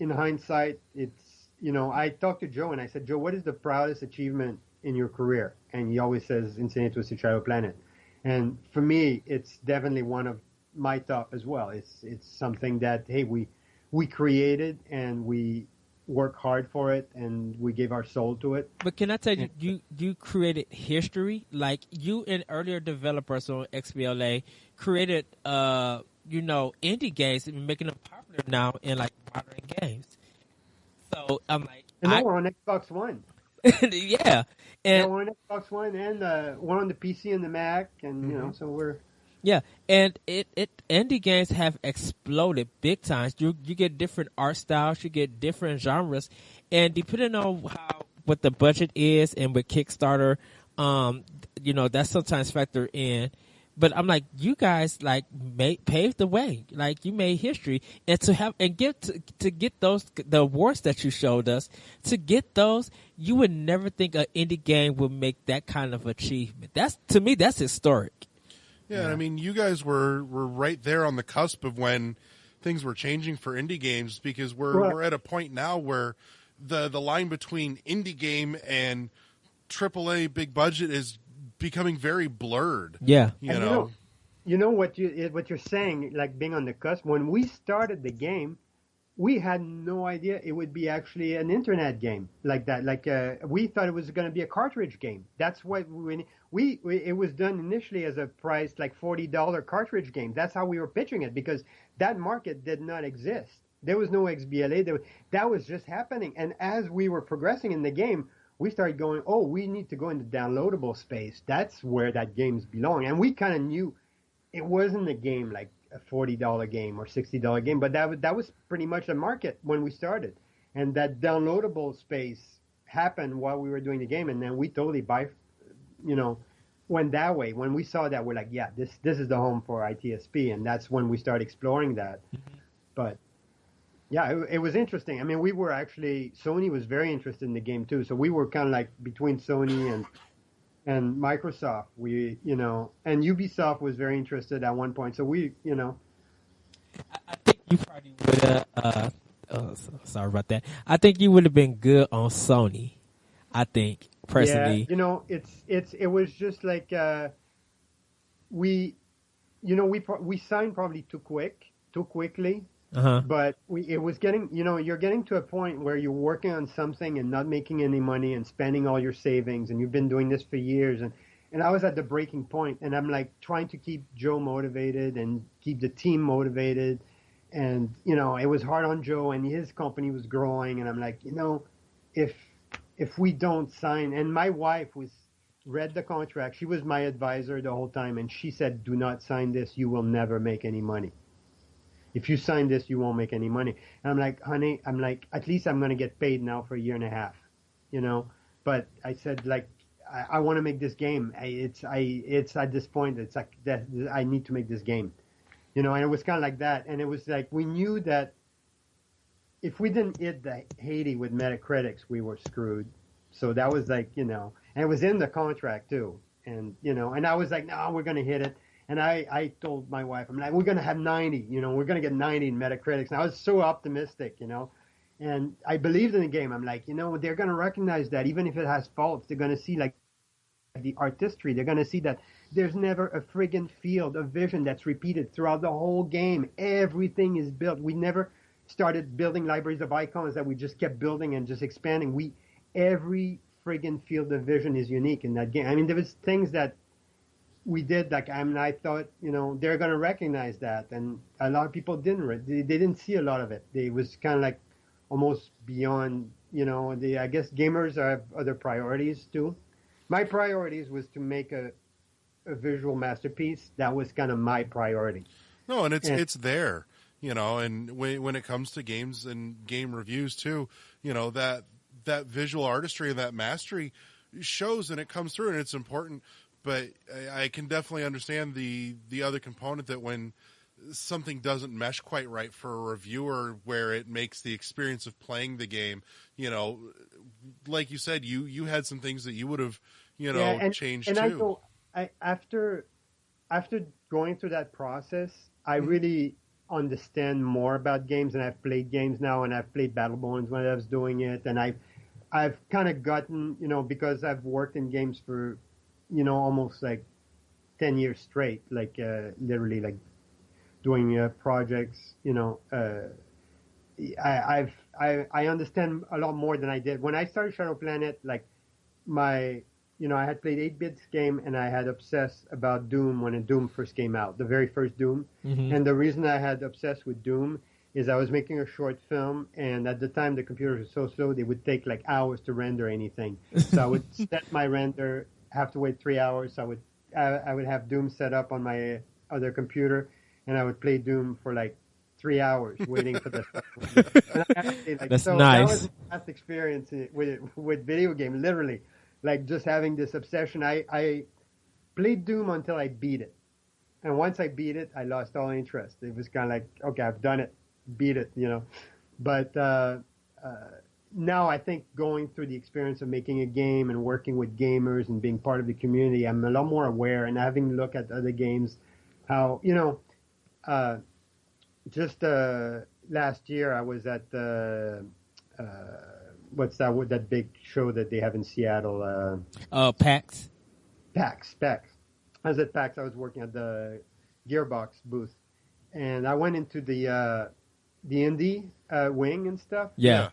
In hindsight, it's, I talked to Joe and I said, Joe, what is the proudest achievement in your career? And he always says Infinite with the Shadow Planet. And for me, it's definitely one of my top as well. It's something that, hey, we created and we work hard for it and we gave our soul to it. But can I tell you, you created history. Like you and earlier developers on XBLA created, indie games and making them popular now in like modern games. So I'm like, and now we're on Xbox One. Yeah, and we're on Xbox One and we're on the PC and the Mac, and so we're. Yeah, and indie games have exploded big times. You get different art styles, you get different genres, and depending on what the budget is, and with Kickstarter, that's sometimes factor in. But I'm like, you guys like paved the way, like you made history, and to get those the awards that you showed us, to get those, you would never think an indie game would make that kind of achievement. To me, that's historic. Yeah, and I mean, you guys were right there on the cusp of when things were changing for indie games, because we're at a point now where the line between indie game and AAA big budget is becoming very blurred. Yeah, you know what you're saying, like being on the cusp. When we started the game, we had no idea it would be actually an internet game like that. Like we thought it was going to be a cartridge game. That's what it was done initially as a price like $40 cartridge game. That's how we were pitching it, because that market did not exist. There was no XBLA. That was just happening. And as we were progressing in the game, we started going, oh, we need to go in the downloadable space. That's where that games belong. And we kind of knew it wasn't a game like a $40 game or $60 game, but that was pretty much the market when we started. And that downloadable space happened while we were doing the game, and then we totally went that way. When we saw that, we're like, yeah, this is the home for ITSP, and that's when we started exploring that. But yeah, it was interesting. I mean, Sony was very interested in the game too, so we were kind of like between Sony and Microsoft. And Ubisoft was very interested at one point. So we. I think you probably would have. Sorry about that. I think you would have been good on Sony. I think personally. Yeah, it was just like we signed probably too quickly. Uh-huh. But it was getting, you're getting to a point where you're working on something and not making any money and spending all your savings, and you've been doing this for years. And I was at the breaking point, and I'm like trying to keep Joe motivated and keep the team motivated. And, it was hard on Joe, and his company was growing. And I'm like, if we don't sign, and my wife read the contract. She was my advisor the whole time. And she said, do not sign this. You will never make any money. If you sign this, you won't make any money. And I'm like, honey, at least I'm going to get paid now for a year and a half, But I said, like, I want to make this game. It's at this point, it's like that I need to make this game, And it was kind of like that. And it was like, we knew that if we didn't hit the 80 with Metacritics, we were screwed. So that was like, and it was in the contract too. And, and I was like, no, we're going to hit it. And I told my wife, I'm like, we're going to have 90, we're going to get 90 in Metacritics. And I was so optimistic, and I believed in the game. I'm like, they're going to recognize that even if it has faults, they're going to see like the artistry. They're going to see that there's never a friggin' field of vision that's repeated throughout the whole game. Everything is built. We never started building libraries of icons that we just kept building and just expanding. Every friggin' field of vision is unique in that game. I mean, there was things that we did, like, I thought, they're going to recognize that. And a lot of people didn't. They didn't see a lot of it. It was kind of like almost beyond, I guess gamers have other priorities too. My priorities was to make a visual masterpiece. That was kind of my priority. No, and it's there, and when it comes to games and game reviews too, that visual artistry and that mastery shows, and it comes through, and it's important. But I can definitely understand the other component, that when something doesn't mesh quite right for a reviewer, where it makes the experience of playing the game, like you said, you had some things that you would have, changed and too. I know after going through that process, I really understand more about games, and I've played games now, and I've played Battleborns when I was doing it, and I've kind of gotten, because I've worked in games for, almost like 10 years straight, like literally like doing projects, I understand a lot more than I did when I started Shadow Planet. Like I had played 8-Bit's game, and I had obsessed about Doom when Doom first came out, the very first Doom. And the reason I had obsessed with Doom is I was making a short film, and at the time the computers were so slow they would take like hours to render anything. So I would set my render, have to wait 3 hours. So I would have Doom set up on my other computer, and I would play Doom for like 3 hours waiting for the stuff. That's so nice. That was my last experience with video game, literally. Like just having this obsession. I played Doom until I beat it. And once I beat it, I lost all interest. It was kind of like, okay, I've done it, beat it, But now I think going through the experience of making a game and working with gamers and being part of the community, I'm a lot more aware, and having a look at other games, how, just last year I was at the what's that big show that they have in Seattle? PAX. PAX. I was at PAX. I was working at the Gearbox booth, and I went into the indie wing and stuff. Yeah.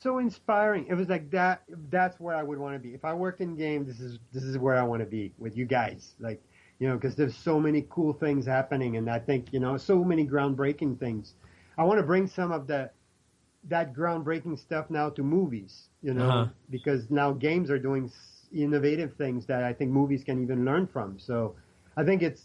So inspiring. It was like that. That's where I would want to be if I worked in game. This is where I want to be with you guys. Like, because there's so many cool things happening, and I think so many groundbreaking things. I want to bring some of that groundbreaking stuff now to movies. Because now games are doing innovative things that I think movies can even learn from. So I think it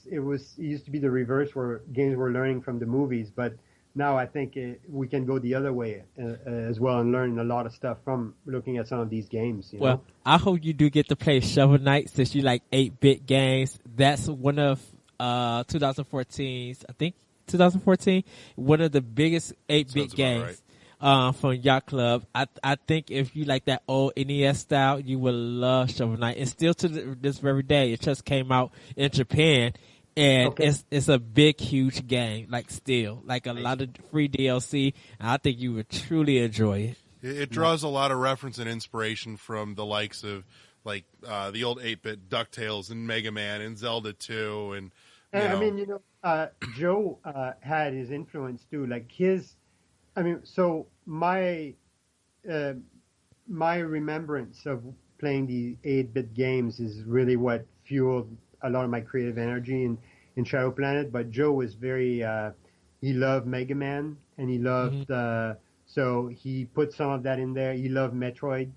used to be the reverse, where games were learning from the movies, but now I think we can go the other way as well and learn a lot of stuff from looking at some of these games. Well, I hope you do get to play Shovel Knight, since you like 8-bit games. That's one of 2014's, I think 2014, one of the biggest 8-bit games. From Yacht Club. I think if you like that old NES style, you will love Shovel Knight. And still to this very day, it just came out in Japan, and it's a big, huge game. Like still, like a lot of free DLC. And I think you would truly enjoy it. It draws a lot of reference and inspiration from the likes of like the old 8-bit DuckTales and Mega Man and Zelda 2, and I mean, Joe had his influence too. Like so my remembrance of playing the 8-bit games is really what fueled a lot of my creative energy in Shadow Planet. But Joe was very he loved Mega Man, and he loved so he put some of that in there. He loved Metroid,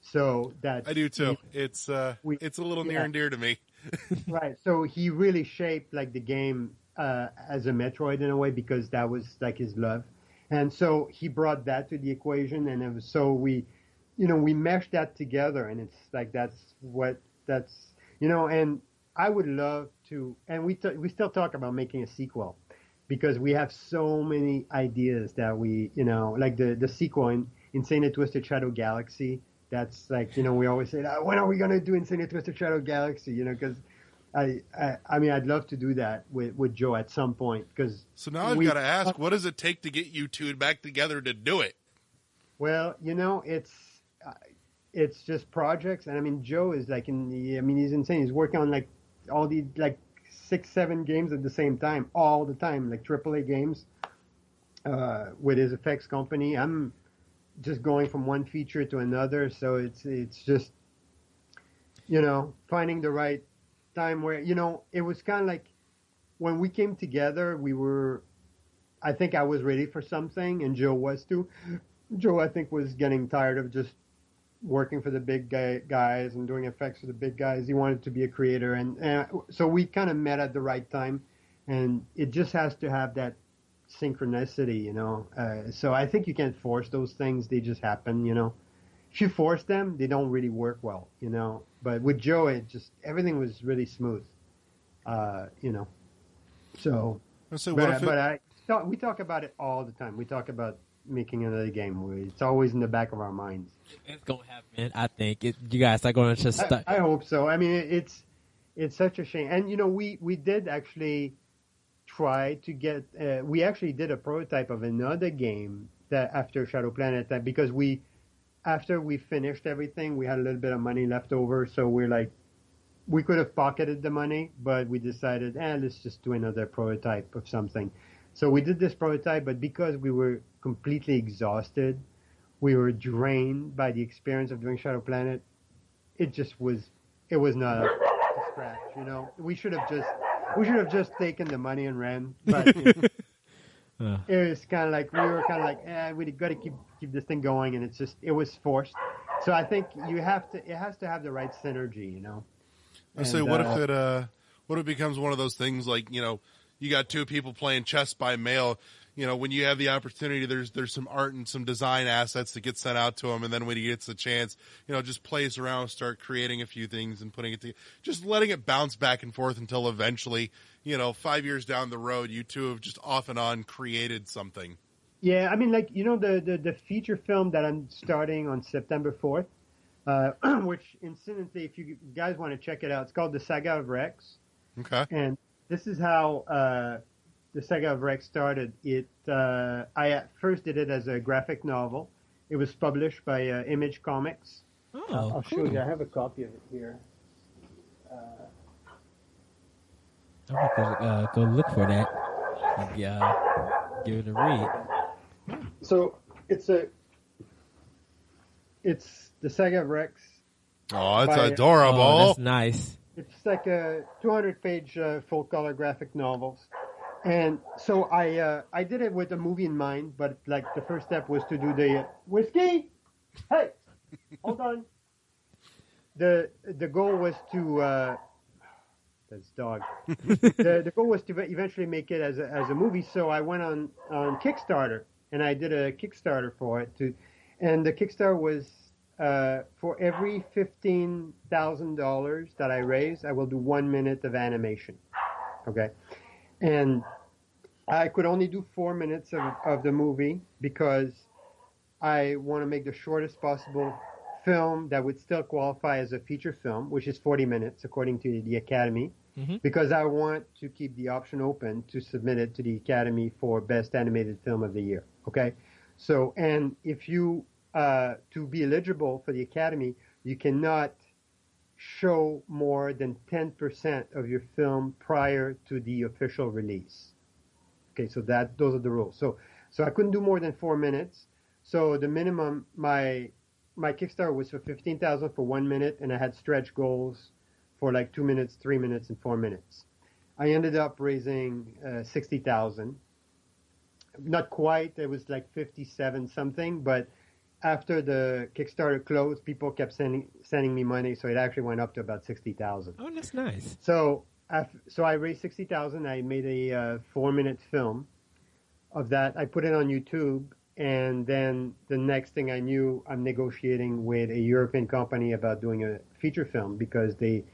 so that I do too. It's a little near and dear to me. Right. So he really shaped like the game as a Metroid in a way, because that was like his love. And so he brought that to the equation, and it was so we meshed that together, and it's like and I would love to, and we still talk about making a sequel, because we have so many ideas that we like the sequel in Insane and Twisted Shadow Galaxy. That's like we always say, when are we gonna do Insane and Twisted Shadow Galaxy? Because I mean, I'd love to do that with Joe at some point. So now I've got to ask, what does it take to get you two back together to do it? Well, it's just projects, and I mean, Joe is like he's insane. He's working on like all the like 6-7 games at the same time, all the time, like AAA games with his effects company. I'm just going from one feature to another, so it's just finding the right time where it was kind of like when we came together, I think I was ready for something, and Joe was too. Joe, I think, was getting tired of just working for the big guys and doing effects for the big guys. He wanted to be a creator, and so we kind of met at the right time, and it just has to have that synchronicity, so I think you can't force those things. They just happen, If you force them, they don't really work well, But with Joe, everything was really smooth, So So what if we talk about it all the time. We talk about making another game. It's always in the back of our minds. It's gonna happen. I think you guys are gonna just start. I hope so. I mean, it's such a shame. And we did actually try to get. We actually did a prototype of another game that after Shadow Planet because after we finished everything, we had a little bit of money left over. So we're like, we could have pocketed the money, but we decided, let's just do another prototype of something. So we did this prototype, but because we were completely exhausted, we were drained by the experience of doing Shadow Planet. It was not up to scratch. We should have just taken the money and ran. But it was kind of like we got to keep this thing going, and it was forced. So I think it has to have the right synergy. I say, what if it becomes one of those things like, you got two people playing chess by mail, when you have the opportunity, there's some art and some design assets that get sent out to him. And then when he gets the chance, just plays around, start creating a few things and putting it together, just letting it bounce back and forth until eventually, 5 years down the road, you two have just off and on created something. Yeah. I mean, the feature film that I'm starting on September 4th, which incidentally, if you guys want to check it out, it's called The Saga of Rex. Okay. And this is how The Saga of Rex started. I at first did it as a graphic novel. It was published by Image Comics. Oh, I'll show you. I have a copy of it here. I'm gonna go look for that and give it a read. So it's The Saga of Rex. Oh, it's adorable. Oh, that's nice. It's like a 200-page full-color graphic novels. And so I did it with a movie in mind, but like the first step was to do the whiskey. Hey, hold on. The goal was to that's dog. The goal was to eventually make it as a movie. So I went on Kickstarter and I did a Kickstarter for it and the Kickstarter was for every $15,000 that I raise, I will do 1 minute of animation. Okay. And I could only do 4 minutes of the movie because I want to make the shortest possible film that would still qualify as a feature film, which is 40 minutes according to the Academy, because I want to keep the option open to submit it to the Academy for Best Animated Film of the Year. Okay. So, and if you, to be eligible for the Academy, you cannot show more than 10% of your film prior to the official release. Okay, so those are the rules. So I couldn't do more than 4 minutes. So the minimum, my Kickstarter was for 15,000 for 1 minute, and I had stretch goals for like 2 minutes, 3 minutes, and 4 minutes. I ended up raising 60,000. Not quite. It was like 57 something, but after the Kickstarter closed, people kept sending me money, so it actually went up to about 60,000. Oh, that's nice. So I raised 60,000. I made a 4 minute film of that. I put it on YouTube, and then the next thing I knew, I'm negotiating with a European company about doing a feature film because they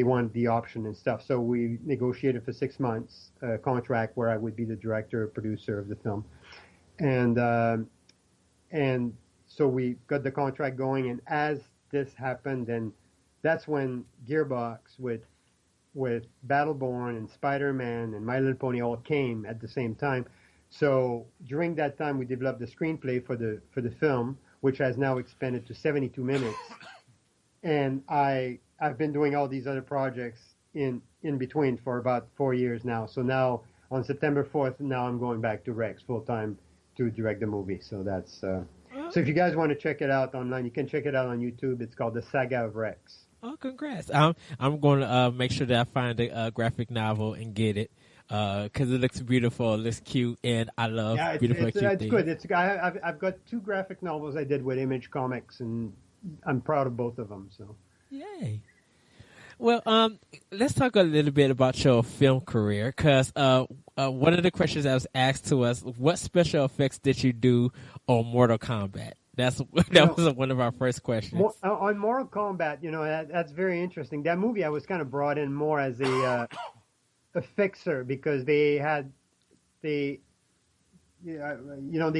want the option and stuff. So we negotiated for 6 months a contract where I would be the director, producer of the film, and so we got the contract going. And as this happened, then that's when Gearbox with Battleborn and Spider-Man and My Little Pony all came at the same time. So during that time, we developed the screenplay for the film, which has now expanded to 72 minutes. And I've been doing all these other projects in between for about 4 years now. So now on September 4th, now I'm going back to Rex full time to direct the movie. So that's so if you guys want to check it out online, you can check it out on YouTube. It's called The Saga of Rex. Oh, congrats! I'm going to make sure that I find a graphic novel and get it because it looks beautiful, it looks cute, and I love beautiful, cute things. It's good. I've got 2 graphic novels I did with Image Comics, and I'm proud of both of them. So, yay! Well, let's talk a little bit about your film career, because one of the questions that was asked to us: what special effects did you do on Mortal Kombat? That was one of our first questions. On Mortal Kombat, that's very interesting. That movie, I was kind of brought in more as a a fixer because they they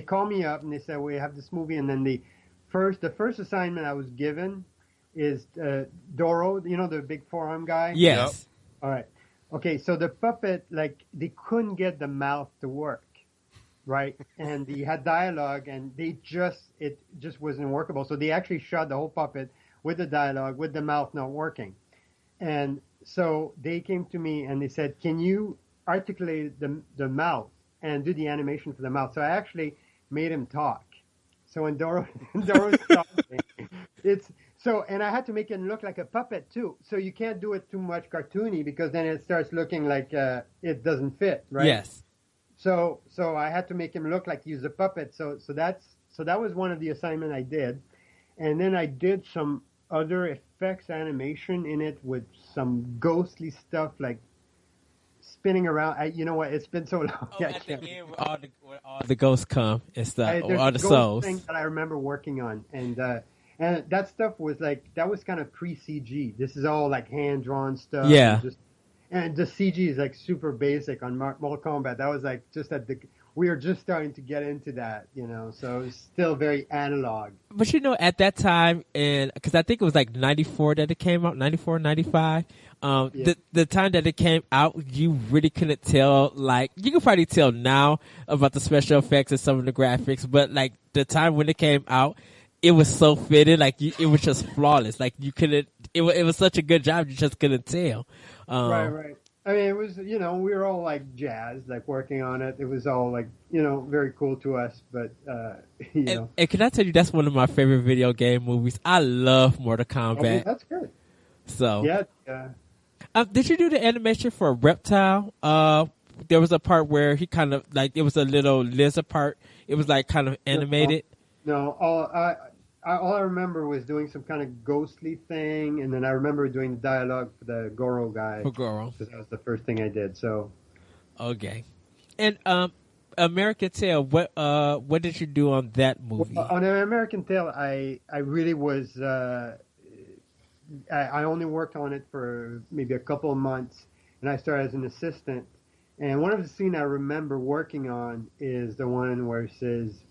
called me up and they said we have this movie, and then the first assignment I was given is Doro, the big forearm guy. Yep. Yes. All right. Okay, so the puppet, like, they couldn't get the mouth to work, right? And he had dialogue, and it just wasn't workable. So they actually shot the whole puppet with the dialogue, with the mouth not working. And so they came to me and they said, "Can you articulate the mouth and do the animation for the mouth?" So I actually made him talk. So when Doro's talking, and I had to make it look like a puppet too. So you can't do it too much cartoony because then it starts looking like it doesn't fit, right? Yes. So I had to make him look like he was a puppet. So that was one of the assignment I did, and then I did some other effects animation in it with some ghostly stuff like spinning around. You know what? It's been so long. Oh, at the end where all the ghosts come and stuff, There's all a the ghost souls. thing that I remember working on, and that stuff was like that was kind of pre-CG. This is all like hand-drawn stuff. Yeah. And the CG is like super basic on Mortal Kombat. That was like just we were just starting to get into that, so it was still very analog. But at that time, and because I think it was like 94 that it came out, 94, 95. Yeah. The time that it came out, you really couldn't tell. Like, you can probably tell now about the special effects and some of the graphics, but like the time when it came out, it was so fitted. Like, it was just flawless. Like, you couldn't. It was such a good job, you just couldn't tell. Right. I mean, it was, we were all like jazzed, like working on it. It was all like, very cool to us. But, And can I tell you, that's one of my favorite video game movies. I love Mortal Kombat. Okay, that's good. So Yeah. did you do the animation for Reptile? There was a part where he kind of like it was a little lizard part. It was like kind of animated. No, all I remember was doing some kind of ghostly thing, and then I remember doing the dialogue for the Goro guy. For Goro. Because that was the first thing I did. So, Okay. And American Tail, what did you do on that movie? on American Tail, I really was. I only worked on it for maybe a couple of months, and I started as an assistant. And one of the scenes I remember working on is the one where it says,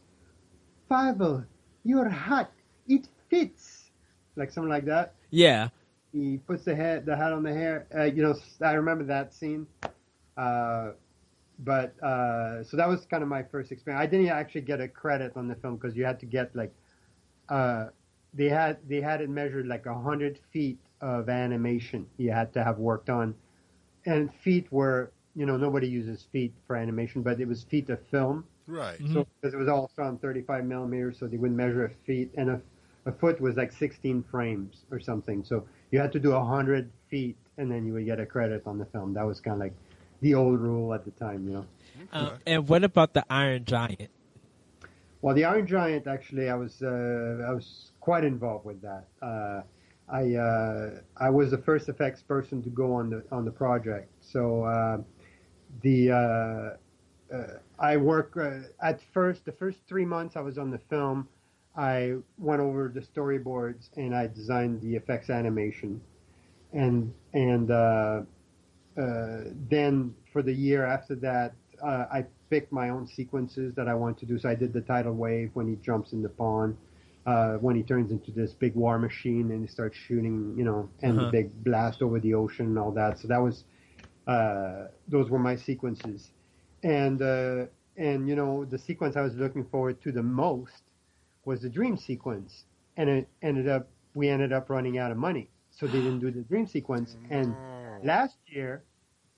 "Fivel, you're hot. It fits," like something like that. Yeah. He puts the hat on the hair. I remember that scene. So that was kind of my first experience. I didn't actually get a credit on the film because you had to get like, they had it measured like 100 feet of animation you had to have worked on, and feet were, nobody uses feet for animation, but it was feet of film. Right. So because it was all on 35 millimeters, so they would measure a feet, and a foot was like 16 frames or something. So you had to do 100 feet, and then you would get a credit on the film. That was kind of like the old rule at the time, And what about the Iron Giant? Well, the Iron Giant, actually, I was quite involved with that. I was the first effects person to go on the project. So I work at first. The first 3 months I was on the film, I went over the storyboards and I designed the effects animation, and then for the year after that, I picked my own sequences that I want to do. So I did the tidal wave when he jumps in the pond, when he turns into this big war machine and he starts shooting, and the big blast over the ocean and all that. So that was those were my sequences. And the sequence I was looking forward to the most was the dream sequence, and we ended up running out of money, so they didn't do the dream sequence. And last year,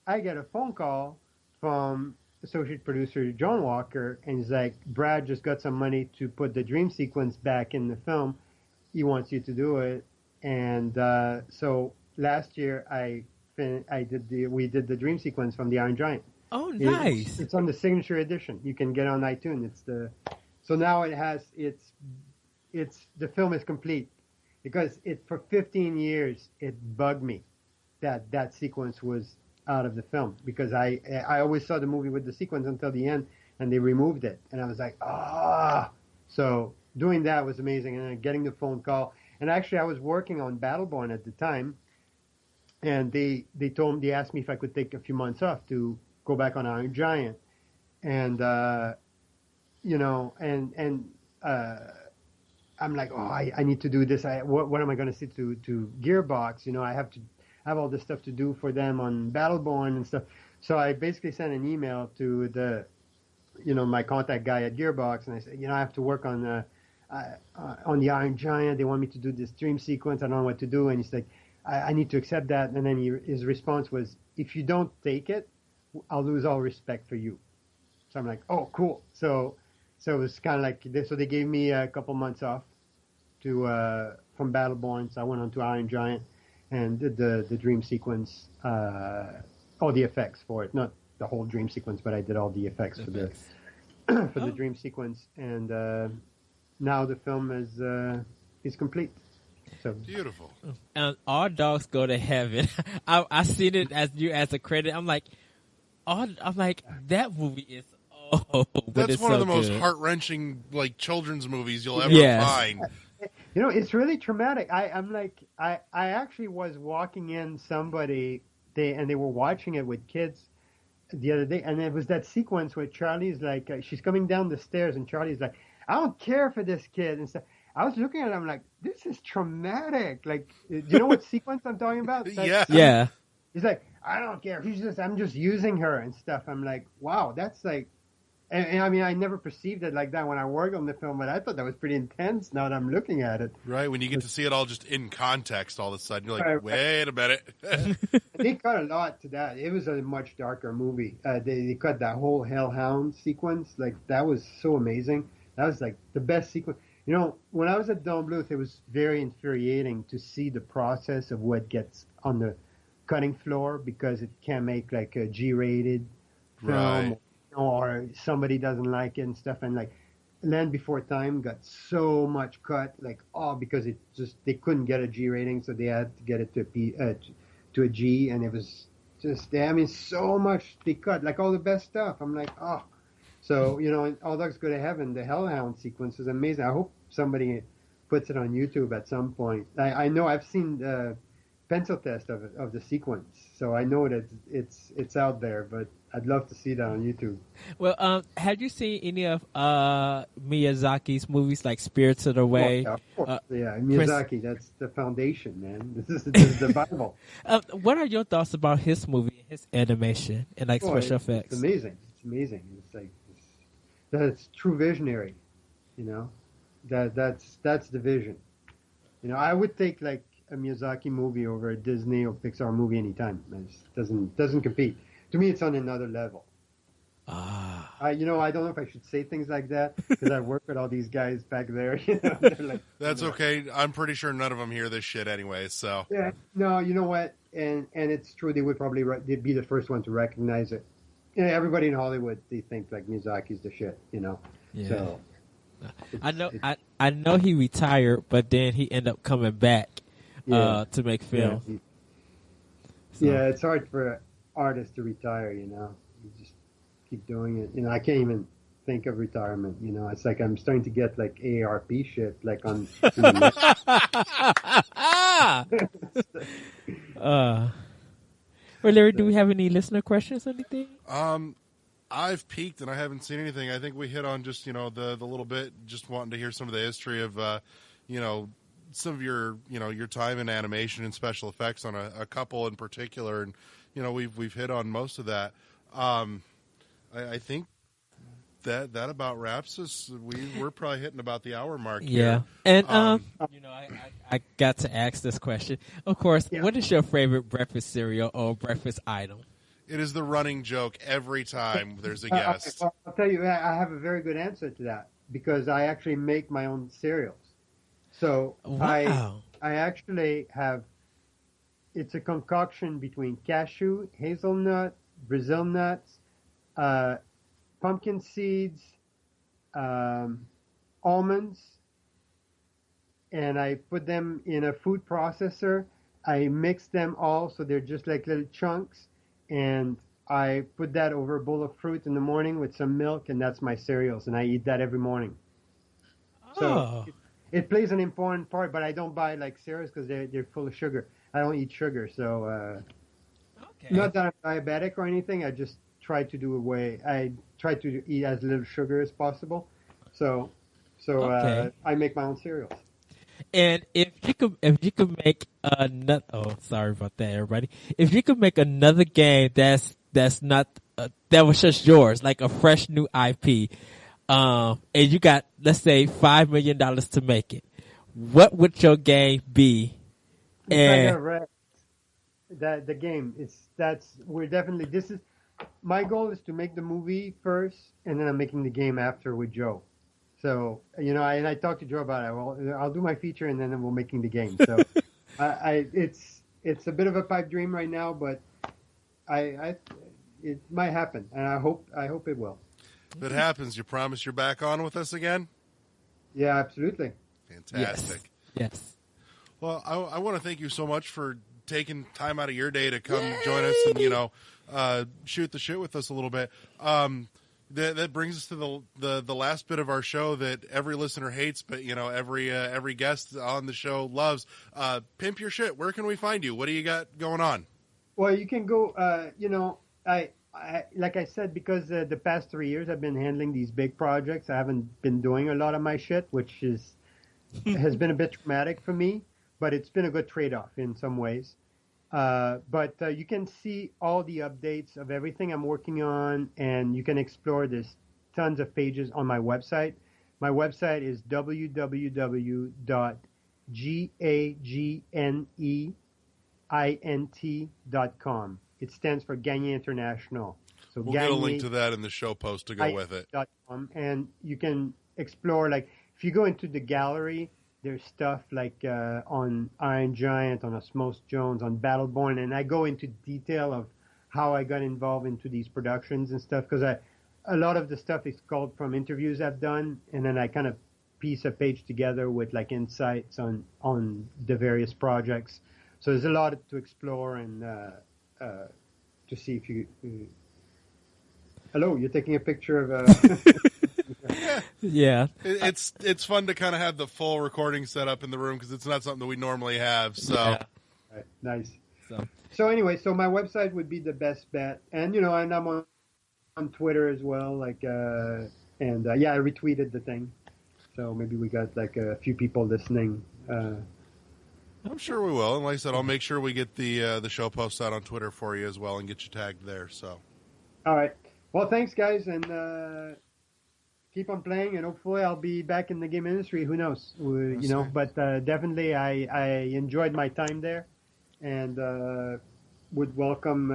I get a phone call from associate producer John Walker, and he's like, "Brad just got some money to put the dream sequence back in the film. He wants you to do it." And so last year, we did the dream sequence from the Iron Giant. Oh, nice! It's on the signature edition. You can get it on iTunes. So now the film is complete, because for 15 years it bugged me that sequence was out of the film, because I always saw the movie with the sequence until the end, and they removed it, and I was like, So doing that was amazing, and then getting the phone call, and actually I was working on Battleborn at the time, and they asked me if I could take a few months off to go back on Iron Giant, and I'm like, oh, I need to do this. What am I going to say to Gearbox? I have all this stuff to do for them on Battleborn and stuff. So I basically sent an email to my contact guy at Gearbox, and I said, I have to work on the Iron Giant. They want me to do this dream sequence. I don't know what to do. And he's like, I need to accept that. And then his response was, if you don't take it, I'll lose all respect for you. So I'm like, oh, cool. So it was kind of like this. So they gave me a couple months off from Battleborn. So I went on to Iron Giant and did the dream sequence, all the effects for it. Not the whole dream sequence, but I did all the effects for the dream sequence. And now the film is complete. So beautiful. All dogs go to heaven. I seen it as a credit. I'm like, that movie is that's one of the most heart-wrenching children's movies you'll ever find. It's really traumatic. I actually was walking in somebody and they were watching it with kids the other day, and it was that sequence where Charlie's like, she's coming down the stairs, and Charlie's like, I don't care for this kid and stuff. I was looking at it, I'm like, this is traumatic. Like, do you know what sequence I'm talking about? Yeah. He's like, I don't care. I'm just using her and stuff. I'm like, wow, that's like, and I mean, I never perceived it like that when I worked on the film, but I thought that was pretty intense now that I'm looking at it. Right, when you get to see it all just in context all of a sudden, you're like, wait a minute. They cut a lot to that. It was a much darker movie. They cut that whole Hellhound sequence. Like, that was so amazing. That was like the best sequence. When I was at Don Bluth, it was very infuriating to see the process of what gets on the cutting floor because it can't make like a G-rated film. Right. Or somebody doesn't like it and stuff, and like Land Before Time got so much cut, because they couldn't get a G rating, so they had to get it to a G, and it was just, so much they cut, like all the best stuff. I'm like, oh, so All Dogs Go to Heaven, the Hellhound sequence is amazing. I hope somebody puts it on YouTube at some point. I know I've seen the pencil test of the sequence, so I know that it's out there, but I'd love to see that on YouTube. Well, have you seen any of Miyazaki's movies like Spirited Away? Of course. Miyazaki, that's the foundation, man. This is the Bible. What are your thoughts about his movie, his animation, and special effects? It's amazing. It's like that's true visionary. That's the vision. I would take like a Miyazaki movie over a Disney or Pixar movie anytime. It doesn't compete. To me, it's on another level. I don't know if I should say things like that because I work with all these guys back there. That's okay. I'm pretty sure none of them hear this shit anyway. So yeah, no, you know what? And it's true. They would probably they'd be the first one to recognize it. Everybody in Hollywood, they think like Miyazaki's the shit. Yeah. So I know he retired, but then he ended up coming back to make film. Yeah, it's hard for artists to retire, you just keep doing it. I can't even think of retirement, it's like I'm starting to get like AARP shit, like on well, Larry, do we have any listener questions or anything? I've peeked and I haven't seen anything. I think we hit on just, the little bit, just wanting to hear some of the history of, some of your, your time in animation and special effects on a couple in particular. And, we've hit on most of that. I think that about wraps us. We're probably hitting about the hour mark. Yeah. Here. And, I got to ask this question. Of course, what is your favorite breakfast cereal or breakfast item? It is the running joke every time there's a guest. I'll tell you, I have a very good answer to that because I actually make my own cereals. So wow. I actually have, it's a concoction between cashew, hazelnut, Brazil nuts, pumpkin seeds, almonds, and I put them in a food processor. I mix them all so they're just like little chunks, and I put that over a bowl of fruit in the morning with some milk, and that's my cereals, and I eat that every morning. Oh. So it plays an important part, but I don't buy like cereals because they're full of sugar. I don't eat sugar, so Okay. not that I'm diabetic or anything. I just try to do away. I try to eat as little sugar as possible. So, Okay. I make my own cereals. And if you could make another, oh, sorry about that, everybody. If you could make another game that's not that was just yours, like a fresh new IP, and you got, let's say, $5 million to make it, what would your game be? It's like And a that the game. We're definitely this is my goal is to make the movie first, and then I'm making the game after with Joe. So I talked to Joe about it. Well, I'll do my feature, and then we're making the game. So, it's a bit of a pipe dream right now, but it might happen, and I hope it will. If it happens, you promise you're back on with us again? Yeah, absolutely. Fantastic. yes. Well, I want to thank you so much for taking time out of your day to come join us and, shoot the shit with us a little bit. That brings us to the last bit of our show that every listener hates, but, every guest on the show loves. Pimp your shit. Where can we find you? What do you got going on? Well, you can go, I like I said, because the past 3 years I've been handling these big projects, I haven't been doing a lot of my shit, which has been a bit traumatic for me, but it's been a good trade-off in some ways. But you can see all the updates of everything I'm working on, and you can explore this tons of pages on my website. My website is www.gagneint.com. It stands for Gagne International. So We'll get a link to that in the show post to go with it. And you can explore, like, if you go into the gallery, there's stuff like on Iron Giant, on Osmose Jones, on Battleborn, and I go into detail of how I got involved into these productions and stuff, because a lot of the stuff is called from interviews I've done, and then I kind of piece a page together with like insights on the various projects. So there's a lot to explore and to see if you. Hello, you're taking a picture of. Yeah. It's fun to kind of have the full recording set up in the room because it's not something that we normally have. So Right, nice. So anyway, so my website would be the best bet, and and I'm on Twitter as well. Like, I retweeted the thing, so maybe we got like a few people listening. I'm sure we will. And like I said, I'll make sure we get the show post out on Twitter for you as well and get you tagged there. So, all right. Well, thanks, guys, and keep on playing, and hopefully I'll be back in the game industry. Who knows? But definitely I enjoyed my time there, and would welcome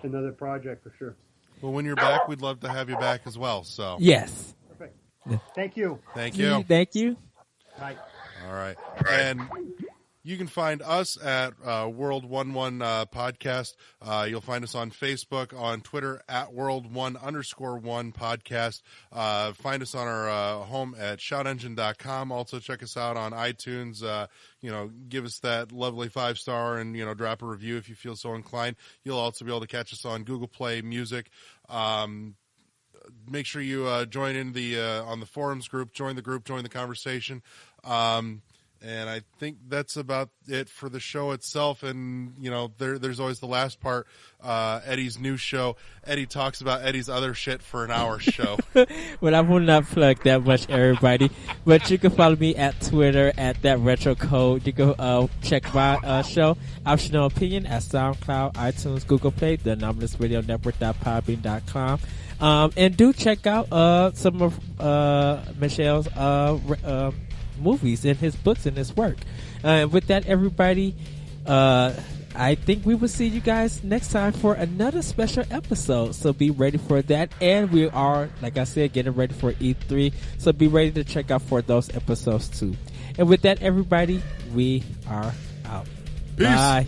another project for sure. Well, when you're back, we'd love to have you back as well. So Yes. Perfect. Thank you. Thank you. Thank you. Bye. All right. And you can find us at World 11 Podcast. You'll find us on Facebook, on Twitter at World1_1 Podcast. Find us on our home at shoutengine.com. Also check us out on iTunes. Give us that lovely 5-star and, drop a review if you feel so inclined. You'll also be able to catch us on Google Play Music. Make sure you join in on the forums group, join the conversation. And I think that's about it for the show itself. And, there's always the last part, Eddie's new show. Eddie talks about Eddie's other shit for an hour show. Well, I will not plug that much, everybody. But you can follow me at Twitter at that retro code. You can check my show, Optional Opinion, at SoundCloud, iTunes, Google Play, the Anomalous Radio Network.podbean.com. And do check out some of Michel's movies and his books and his work. With that, everybody, I think we will see you guys next time for another special episode. So be ready for that. And we are, like I said, getting ready for E3. So be ready to check out for those episodes too. And with that, everybody, we are out. Peace. Bye.